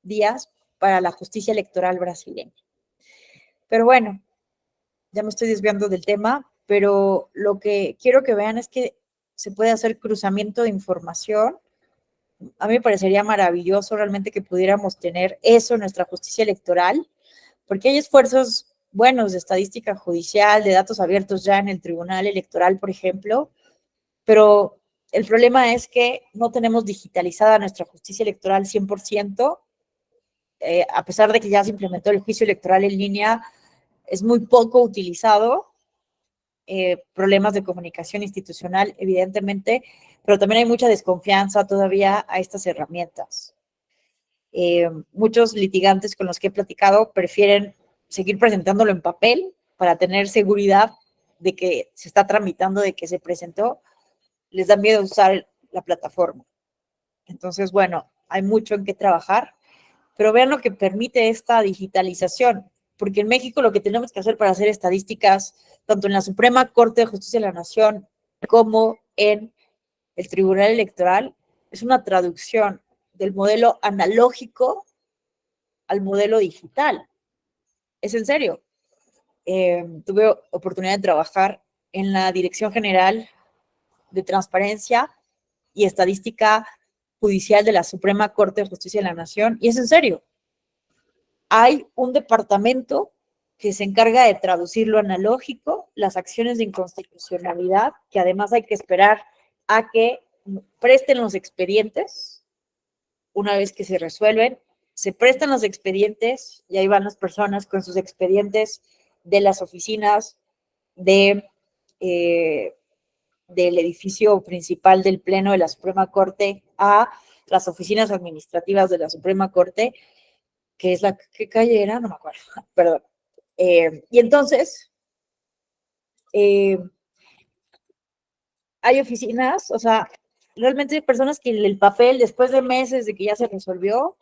días para la justicia electoral brasileña. Pero bueno, ya me estoy desviando del tema, pero lo que quiero que vean es que se puede hacer cruzamiento de información. A mí me parecería maravilloso realmente que pudiéramos tener eso en nuestra justicia electoral, porque hay esfuerzos buenos de estadística judicial, de datos abiertos ya en el Tribunal Electoral, por ejemplo, pero el problema es que no tenemos digitalizada nuestra justicia electoral 100%, a pesar de que ya se implementó el juicio electoral en línea, es muy poco utilizado problemas de comunicación institucional, evidentemente, pero también hay mucha desconfianza todavía a estas herramientas. Muchos litigantes con los que he platicado prefieren seguir presentándolo en papel para tener seguridad de que se está tramitando, de que se presentó. Les da miedo usar la plataforma. Entonces, bueno, hay mucho en qué trabajar, pero vean lo que permite esta digitalización, porque en México lo que tenemos que hacer para hacer estadísticas, tanto en la Suprema Corte de Justicia de la Nación como en el Tribunal Electoral, es una traducción del modelo analógico al modelo digital. Es en serio. Tuve oportunidad de trabajar en la Dirección General de Transparencia y Estadística Judicial de la Suprema Corte de Justicia de la Nación, y es en serio. Hay un departamento que se encarga de traducir lo analógico, las acciones de inconstitucionalidad, que además hay que esperar a que presten los expedientes. Una vez que se resuelven, se prestan los expedientes y ahí van las personas con sus expedientes de las oficinas del edificio principal del Pleno de la Suprema Corte a las oficinas administrativas de la Suprema Corte, que es ¿qué calle era? No me acuerdo, perdón. Y entonces, hay oficinas, o sea, realmente hay personas que el papel, después de meses de que ya se resolvió,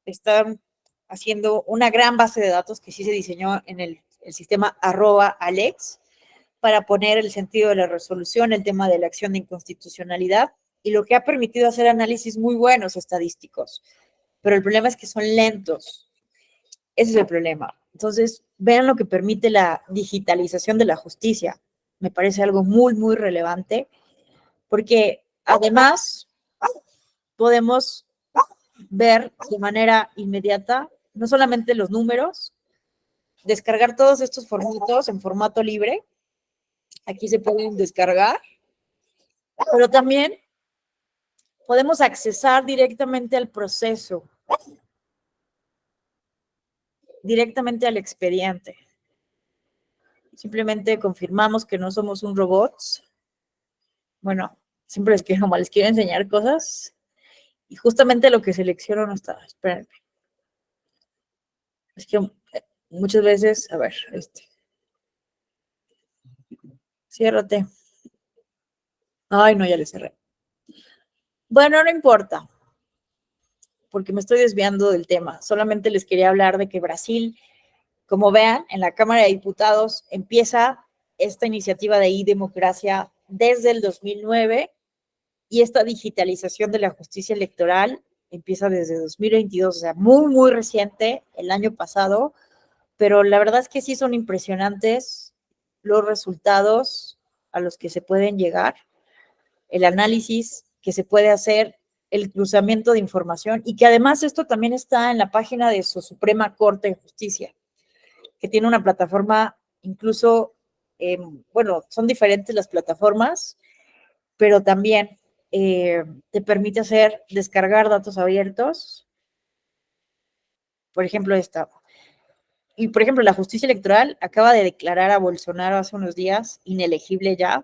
están haciendo una gran base de datos que sí se diseñó en el sistema @Alex para poner el sentido de la resolución, el tema de la acción de inconstitucionalidad, y lo que ha permitido hacer análisis muy buenos estadísticos. Pero el problema es que son lentos. Ese es el problema. Entonces, vean lo que permite la digitalización de la justicia. Me parece algo muy, muy relevante, porque además podemos ver de manera inmediata no solamente los números, descargar todos estos formatos en formato libre. Aquí se pueden descargar, pero también podemos accesar directamente al proceso, directamente al expediente. Simplemente confirmamos que no somos un robot. Bueno, siempre les quiero enseñar cosas y justamente lo que selecciono no está. Espérenme. Es que muchas veces, a ver, ciérrate. Ay, no, ya le cerré. Bueno, no importa, porque me estoy desviando del tema. Solamente les quería hablar de que Brasil, como vean, en la Cámara de Diputados empieza esta iniciativa de e-democracia desde el 2009 y esta digitalización de la justicia electoral empieza desde 2022, o sea, muy, muy reciente, el año pasado, pero la verdad es que sí son impresionantes los resultados a los que se pueden llegar, el análisis que se puede hacer, el cruzamiento de información, y que además esto también está en la página de su Suprema Corte de Justicia, que tiene una plataforma incluso, bueno, son diferentes las plataformas, pero también te permite descargar datos abiertos. Por ejemplo, esta. Y, por ejemplo, la justicia electoral acaba de declarar a Bolsonaro hace unos días inelegible ya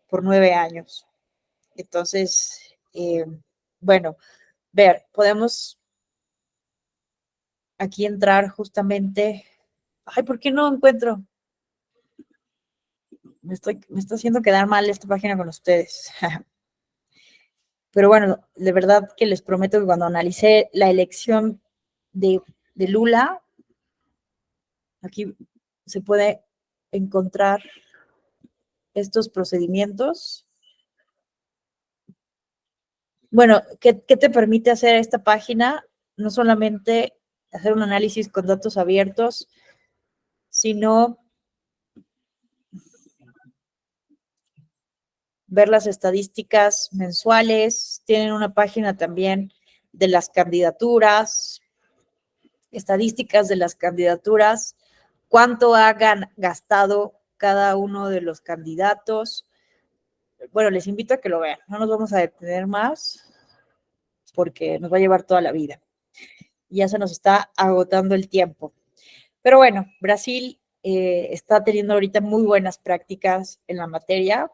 por 9 años. Entonces, bueno, podemos aquí entrar justamente. Ay, ¿por qué no encuentro? Me está haciendo quedar mal esta página con ustedes. Pero bueno, de verdad que les prometo que cuando analicé la elección de Lula, aquí se puede encontrar estos procedimientos. Bueno, ¿qué te permite hacer esta página? No solamente hacer un análisis con datos abiertos, sino ver las estadísticas mensuales. Tienen una página también de las candidaturas, estadísticas de las candidaturas, cuánto hagan gastado cada uno de los candidatos. Bueno, les invito a que lo vean. No nos vamos a detener más porque nos va a llevar toda la vida. Ya se nos está agotando el tiempo. Pero bueno, Brasil está teniendo ahorita muy buenas prácticas en la materia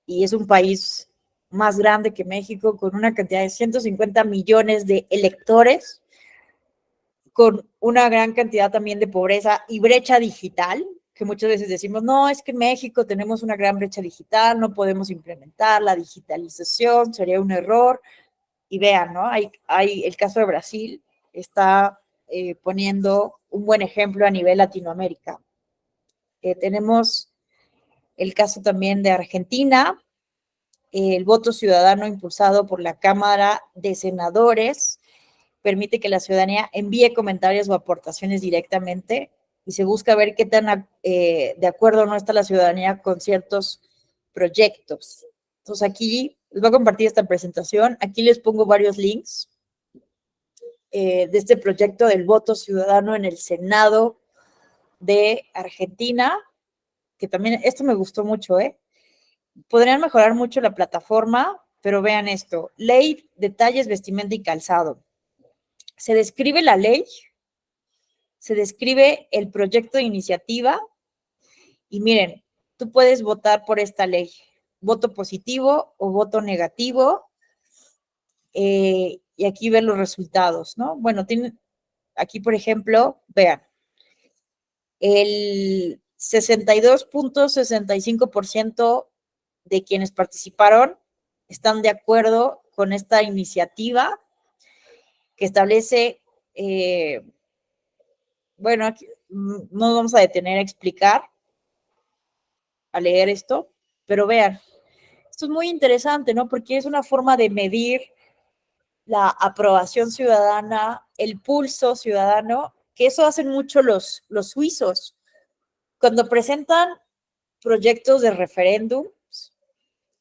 y es un país más grande que México, con una cantidad de 150 millones de electores, con una gran cantidad también de pobreza y brecha digital, que muchas veces decimos, no, es que en México tenemos una gran brecha digital, no podemos implementar la digitalización, sería un error. Y vean, ¿no? Hay el caso de Brasil, está poniendo un buen ejemplo a nivel Latinoamérica. Tenemos el caso también de Argentina, el voto ciudadano impulsado por la Cámara de Senadores permite que la ciudadanía envíe comentarios o aportaciones directamente y se busca ver qué tan de acuerdo no está la ciudadanía con ciertos proyectos. Entonces aquí les voy a compartir esta presentación. Aquí les pongo varios links de este proyecto del voto ciudadano en el Senado de Argentina, que también esto me gustó mucho, ¿eh? Podrían mejorar mucho la plataforma, pero vean esto, ley, detalles, vestimenta y calzado. Se describe la ley, se describe el proyecto de iniciativa y miren, tú puedes votar por esta ley, voto positivo o voto negativo, y aquí ven los resultados, ¿no? Bueno, tienen, aquí por ejemplo, vean, el 62.65% de quienes participaron están de acuerdo con esta iniciativa que establece, bueno, aquí no nos vamos a detener a explicar, a leer esto, pero vean, esto es muy interesante, ¿no? Porque es una forma de medir la aprobación ciudadana, el pulso ciudadano, que eso hacen mucho los suizos. Cuando presentan proyectos de referéndums,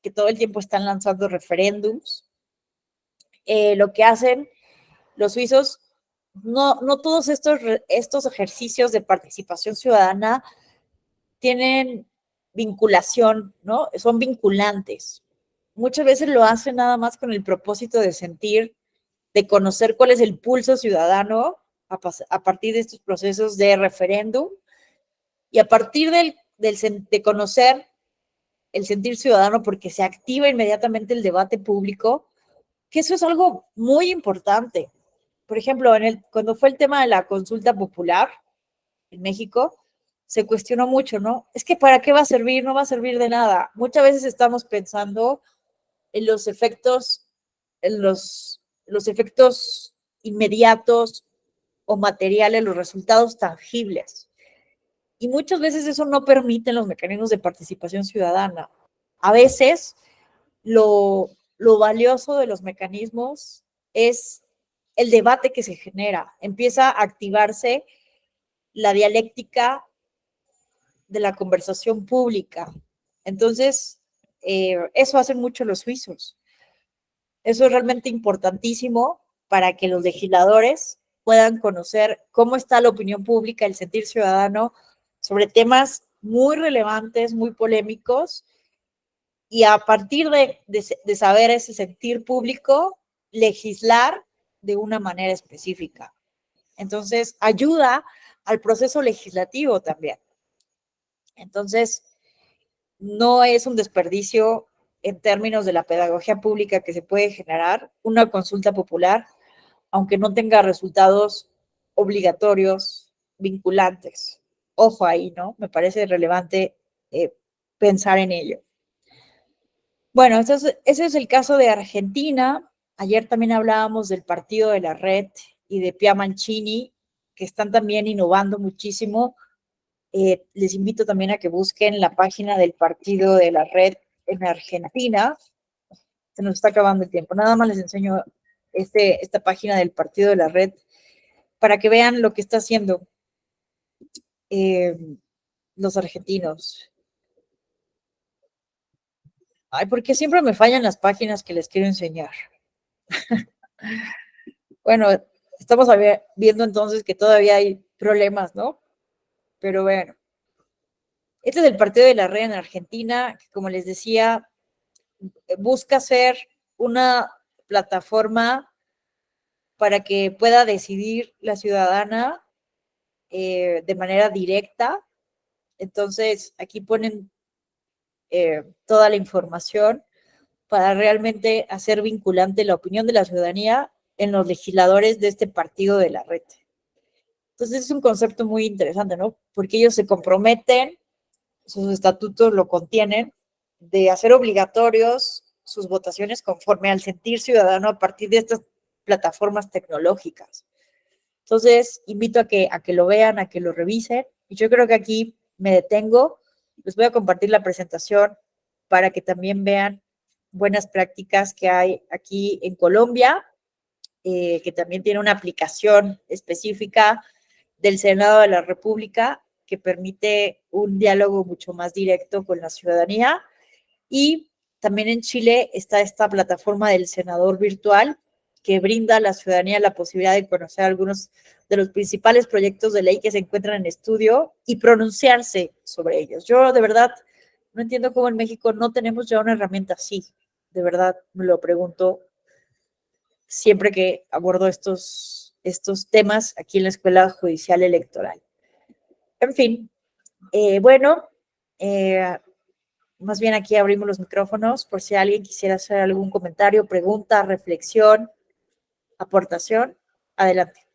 que todo el tiempo están lanzando referéndums, lo que hacen los suizos, no todos estos ejercicios de participación ciudadana tienen vinculación, ¿no? Son vinculantes. Muchas veces lo hacen nada más con el propósito de sentir, de conocer cuál es el pulso ciudadano a partir de estos procesos de referéndum y a partir de conocer el sentir ciudadano porque se activa inmediatamente el debate público, que eso es algo muy importante. Por ejemplo, cuando fue el tema de la consulta popular en México, se cuestionó mucho, ¿no? Es que ¿para qué va a servir? No va a servir de nada. Muchas veces estamos pensando en los efectos, los efectos inmediatos o materiales, los resultados tangibles. Y muchas veces eso no permite los mecanismos de participación ciudadana. A veces lo valioso de los mecanismos es el debate que se genera. Empieza a activarse la dialéctica de la conversación pública. Entonces, eso hacen mucho los suizos. Eso es realmente importantísimo para que los legisladores puedan conocer cómo está la opinión pública, el sentir ciudadano sobre temas muy relevantes, muy polémicos, y a partir de saber ese sentir público, legislar de una manera específica. Entonces, ayuda al proceso legislativo también. Entonces, no es un desperdicio en términos de la pedagogía pública que se puede generar una consulta popular, aunque no tenga resultados obligatorios, vinculantes. Ojo ahí, ¿no? Me parece relevante pensar en ello. Bueno, ese es el caso de Argentina. Ayer también hablábamos del partido de la Red y de Pia Mancini, que están también innovando muchísimo. Les invito también a que busquen la página del partido de la Red en Argentina. Se nos está acabando el tiempo. Nada más les enseño esta página del partido de la Red para que vean lo que está haciendo los argentinos. Ay, porque siempre me fallan las páginas que les quiero enseñar. Bueno, estamos viendo entonces que todavía hay problemas, ¿no? Pero bueno, este es el partido de la Red en Argentina, que como les decía, busca ser una plataforma para que pueda decidir la ciudadana de manera directa Entonces, aquí ponen toda la información para realmente hacer vinculante la opinión de la ciudadanía en los legisladores de este partido de la red. Entonces es un concepto muy interesante, ¿no? Porque ellos se comprometen, sus estatutos lo contienen, de hacer obligatorios sus votaciones conforme al sentir ciudadano a partir de estas plataformas tecnológicas. Entonces, invito a que lo vean, a que lo revisen. Y yo creo que aquí me detengo. Les voy a compartir la presentación para que también vean buenas prácticas que hay aquí en Colombia, que también tiene una aplicación específica del Senado de la República que permite un diálogo mucho más directo con la ciudadanía. Y también en Chile está esta plataforma del senador virtual que brinda a la ciudadanía la posibilidad de conocer algunos de los principales proyectos de ley que se encuentran en estudio y pronunciarse sobre ellos. Yo de verdad no entiendo cómo en México no tenemos ya una herramienta así. De verdad me lo pregunto siempre que abordo estos temas aquí en la Escuela Judicial Electoral. En fin, bueno, más bien aquí abrimos los micrófonos por si alguien quisiera hacer algún comentario, pregunta, reflexión, aportación. Adelante.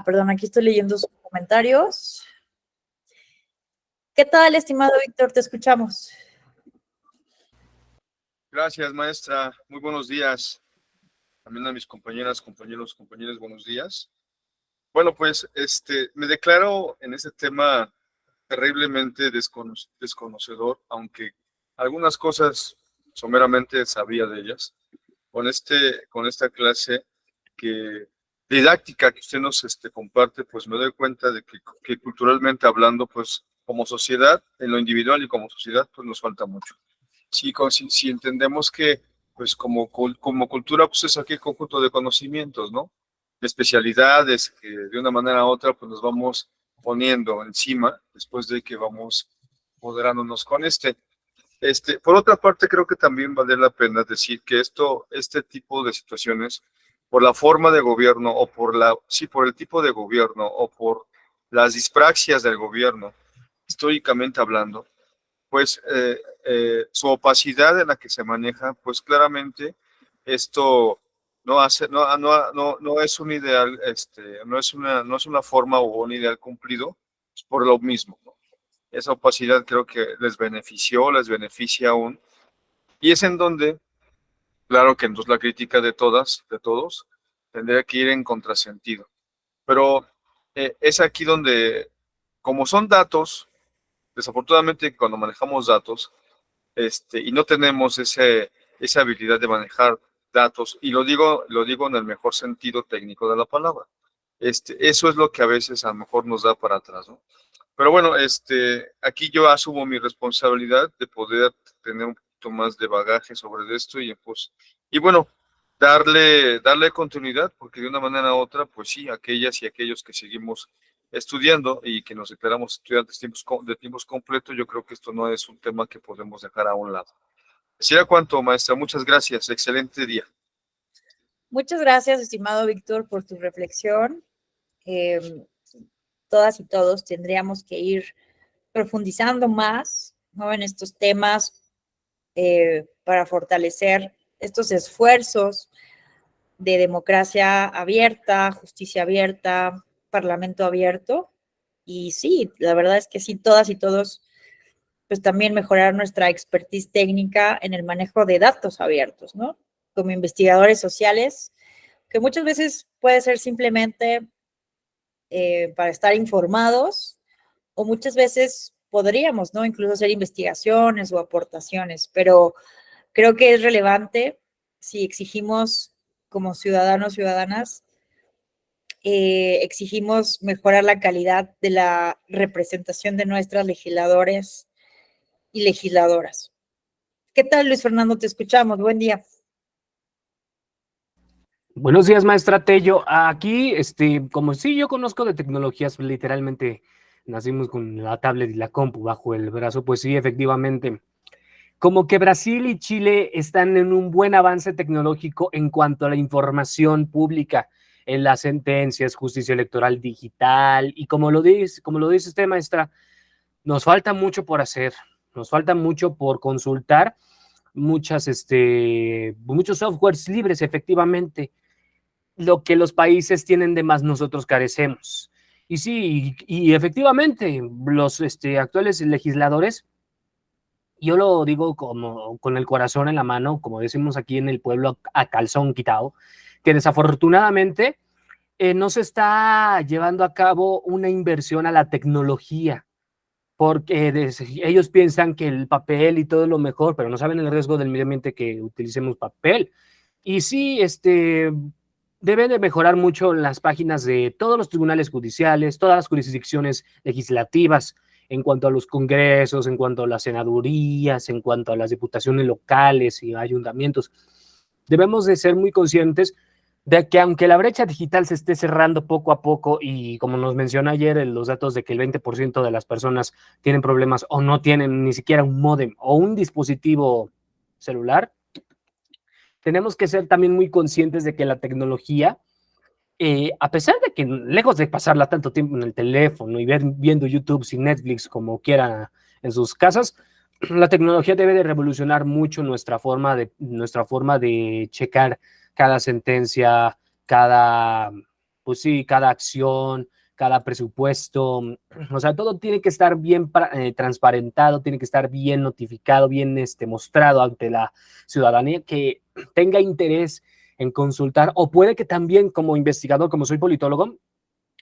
Perdón, aquí estoy leyendo sus comentarios. ¿Qué tal, estimado Víctor? Te escuchamos. Gracias, maestra. Muy buenos días. También a mis compañeras, compañeros, buenos días. Bueno, pues me declaro en este tema terriblemente desconocedor, aunque algunas cosas someramente sabía de ellas. Con esta clase didáctica que usted nos comparte, pues me doy cuenta de que culturalmente hablando, pues como sociedad, en lo individual y como sociedad, pues nos falta mucho. Si entendemos que, pues como cultura, pues es aquel conjunto de conocimientos, ¿no? De especialidades que de una manera u otra, pues nos vamos poniendo encima después de que vamos moderándonos con por otra parte, creo que también vale la pena decir que este tipo de situaciones, por la forma de gobierno o por el tipo de gobierno o por las dispraxias del gobierno, históricamente hablando, pues su opacidad en la que se maneja, pues claramente esto no es un ideal, no es una forma o un ideal cumplido pues, por lo mismo, ¿no? Esa opacidad creo que les beneficia aún, y es en donde, claro que entonces la crítica de todos, tendría que ir en contrasentido. Pero es aquí donde, como son datos, desafortunadamente cuando manejamos datos, y no tenemos esa habilidad de manejar datos, y lo digo en el mejor sentido técnico de la palabra. Eso es lo que a veces a lo mejor nos da para atrás, ¿no? Pero bueno, aquí yo asumo mi responsabilidad de poder tener un poquito más de bagaje sobre esto y bueno, darle continuidad, porque de una manera u otra, pues sí, aquellas y aquellos que seguimos estudiando y que nos declaramos estudiantes de tiempos completos, yo creo que esto no es un tema que podemos dejar a un lado. ¿Sería cuánto, maestra? Muchas gracias. Excelente día. Muchas gracias, estimado Víctor, por tu reflexión. Todas y todos tendríamos que ir profundizando más, ¿no?, en estos temas para fortalecer estos esfuerzos de democracia abierta, justicia abierta, parlamento abierto. Y sí, la verdad es que sí, todas y todos, pues también mejorar nuestra expertise técnica en el manejo de datos abiertos, ¿no? Como investigadores sociales, que muchas veces puede ser simplemente para estar informados, o muchas veces podríamos, ¿no?, incluso hacer investigaciones o aportaciones, pero creo que es relevante si exigimos como ciudadanos, ciudadanas, exigimos mejorar la calidad de la representación de nuestras legisladores y legisladoras. ¿Qué tal, Luis Fernando? Te escuchamos. Buen día. Buenos días, maestra Tello. Aquí, como sí, yo conozco de tecnologías, literalmente nacimos con la tablet y la compu bajo el brazo, pues sí, efectivamente. Como que Brasil y Chile están en un buen avance tecnológico en cuanto a la información pública. en las sentencias, justicia electoral digital, y como lo dice usted, maestra, nos falta mucho por hacer, nos falta mucho por consultar, muchos softwares libres, efectivamente. Lo que los países tienen de más, nosotros carecemos. Y sí, y efectivamente, los actuales legisladores, yo lo digo como con el corazón en la mano, como decimos aquí en el pueblo, a calzón quitado, que desafortunadamente no se está llevando a cabo una inversión a la tecnología, porque ellos piensan que el papel y todo es lo mejor, pero no saben el riesgo del medio ambiente que utilicemos papel. Y sí, deben de mejorar mucho las páginas de todos los tribunales judiciales, todas las jurisdicciones legislativas, en cuanto a los congresos, en cuanto a las senadurías, en cuanto a las diputaciones locales y ayuntamientos. Debemos de ser muy conscientes de que aunque la brecha digital se esté cerrando poco a poco y como nos mencionó ayer los datos de que el 20% de las personas tienen problemas o no tienen ni siquiera un módem o un dispositivo celular, tenemos que ser también muy conscientes de que la tecnología, a pesar de que lejos de pasarla tanto tiempo en el teléfono y viendo YouTube y Netflix como quiera en sus casas, la tecnología debe de revolucionar mucho nuestra forma de checar cada sentencia, pues sí, cada acción, cada presupuesto. O sea, todo tiene que estar bien transparentado, tiene que estar bien notificado, bien mostrado ante la ciudadanía que tenga interés en consultar, o puede que también como investigador, como soy politólogo,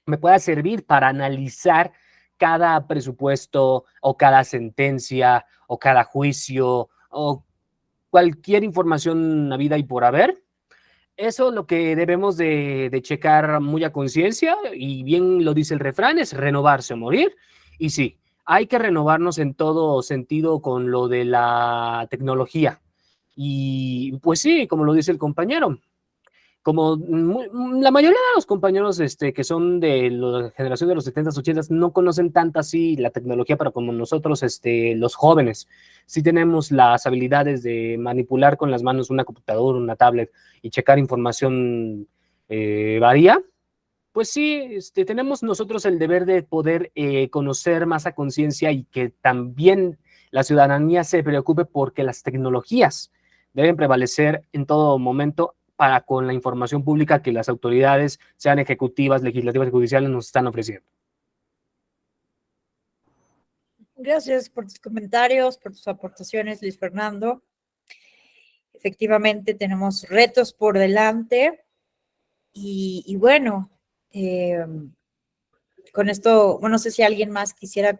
me pueda servir para analizar cada presupuesto o cada sentencia o cada juicio o cualquier información habida y por haber. Eso es lo que debemos de checar muy a conciencia, y bien lo dice el refrán, es renovarse o morir. Y sí, hay que renovarnos en todo sentido con lo de la tecnología. Y pues sí, como lo dice el compañero, como la mayoría de los compañeros que son de la generación de los 70s, 80s, no conocen tanto así la tecnología, pero como nosotros, los jóvenes, sí tenemos las habilidades de manipular con las manos una computadora, una tablet y checar información varía, pues sí, tenemos nosotros el deber de poder conocer más a conciencia y que también la ciudadanía se preocupe porque las tecnologías deben prevalecer en todo momento para con la información pública que las autoridades, sean ejecutivas, legislativas y judiciales, nos están ofreciendo. Gracias por tus comentarios, por tus aportaciones, Luis Fernando. Efectivamente, tenemos retos por delante y bueno, con esto, bueno, no sé si alguien más quisiera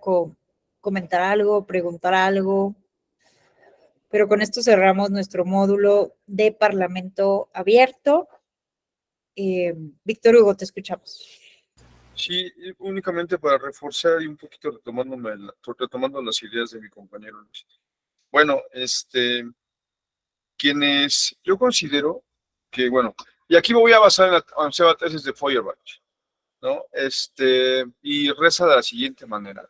comentar algo, preguntar algo, pero con esto cerramos nuestro módulo de Parlamento abierto. Víctor Hugo, te escuchamos. Sí, únicamente para reforzar y un poquito retomando las ideas de mi compañero Luis. Bueno, yo considero que, bueno, y aquí me voy a basar en la onceava tesis de Feuerbach, ¿no? Y reza de la siguiente manera.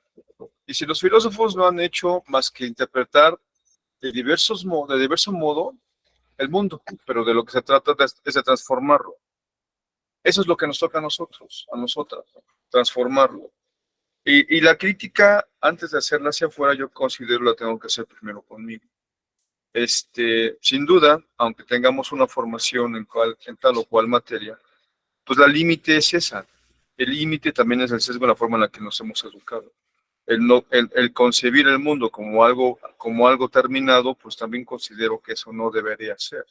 Y si los filósofos no han hecho más que interpretar de diverso modo el mundo, pero de lo que se trata es de transformarlo. Eso es lo que nos toca a nosotros, a nosotras, ¿no? Transformarlo. Y la crítica, antes de hacerla hacia afuera, yo considero la tengo que hacer primero conmigo. Sin duda, aunque tengamos una formación en tal o cual materia, pues la límite es esa. El límite también es el sesgo de la forma en la que nos hemos educado. El concebir el mundo como algo terminado, pues también considero que eso no debería ser.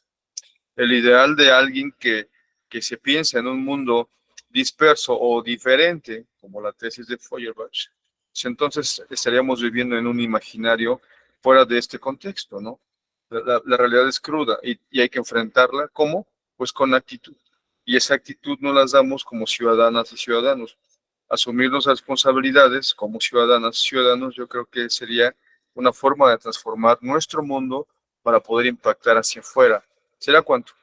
El ideal de alguien que se piensa en un mundo disperso o diferente, como la tesis de Feuerbach, pues entonces estaríamos viviendo en un imaginario fuera de este contexto, ¿no? La realidad es cruda y hay que enfrentarla. ¿Cómo? Pues con actitud. Y esa actitud no las damos como ciudadanas y ciudadanos. Asumirnos responsabilidades como ciudadanas y ciudadanos, yo creo que sería una forma de transformar nuestro mundo para poder impactar hacia afuera. ¿Será cuánto?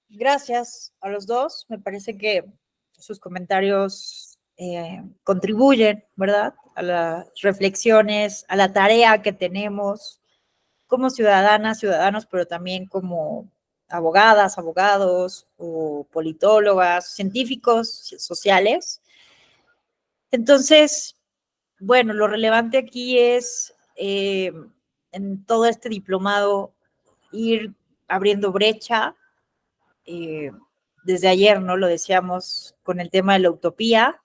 Gracias a los dos. Me parece que sus comentarios contribuyen, ¿verdad?, a las reflexiones, a la tarea que tenemos como ciudadanas, ciudadanos, pero también como abogadas, abogados o politólogas, científicos sociales. Entonces, bueno, lo relevante aquí es en todo este diplomado ir abriendo brecha. Desde ayer, ¿no? Lo decíamos con el tema de la utopía,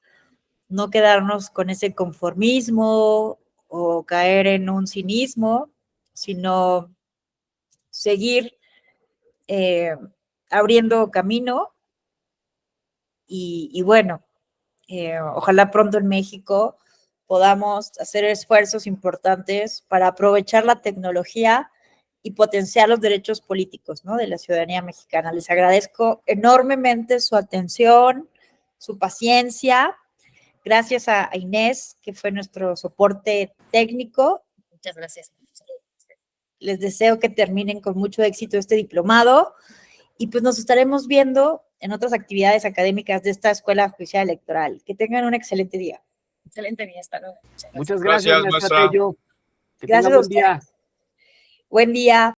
no quedarnos con ese conformismo o caer en un cinismo, sino seguir abriendo camino y bueno, ojalá pronto en México podamos hacer esfuerzos importantes para aprovechar la tecnología y potenciar los derechos políticos, ¿no?, de la ciudadanía mexicana. Les agradezco enormemente su atención, su paciencia. Gracias a Inés, que fue nuestro soporte técnico. Muchas gracias. Les deseo que terminen con mucho éxito este diplomado y pues nos estaremos viendo en otras actividades académicas de esta Escuela Judicial Electoral. Que tengan un excelente día. Excelente día, hasta luego. Muchas gracias, maestra maestra. Tello. Que Gracias tenga a buen día. ustedes. Buen día.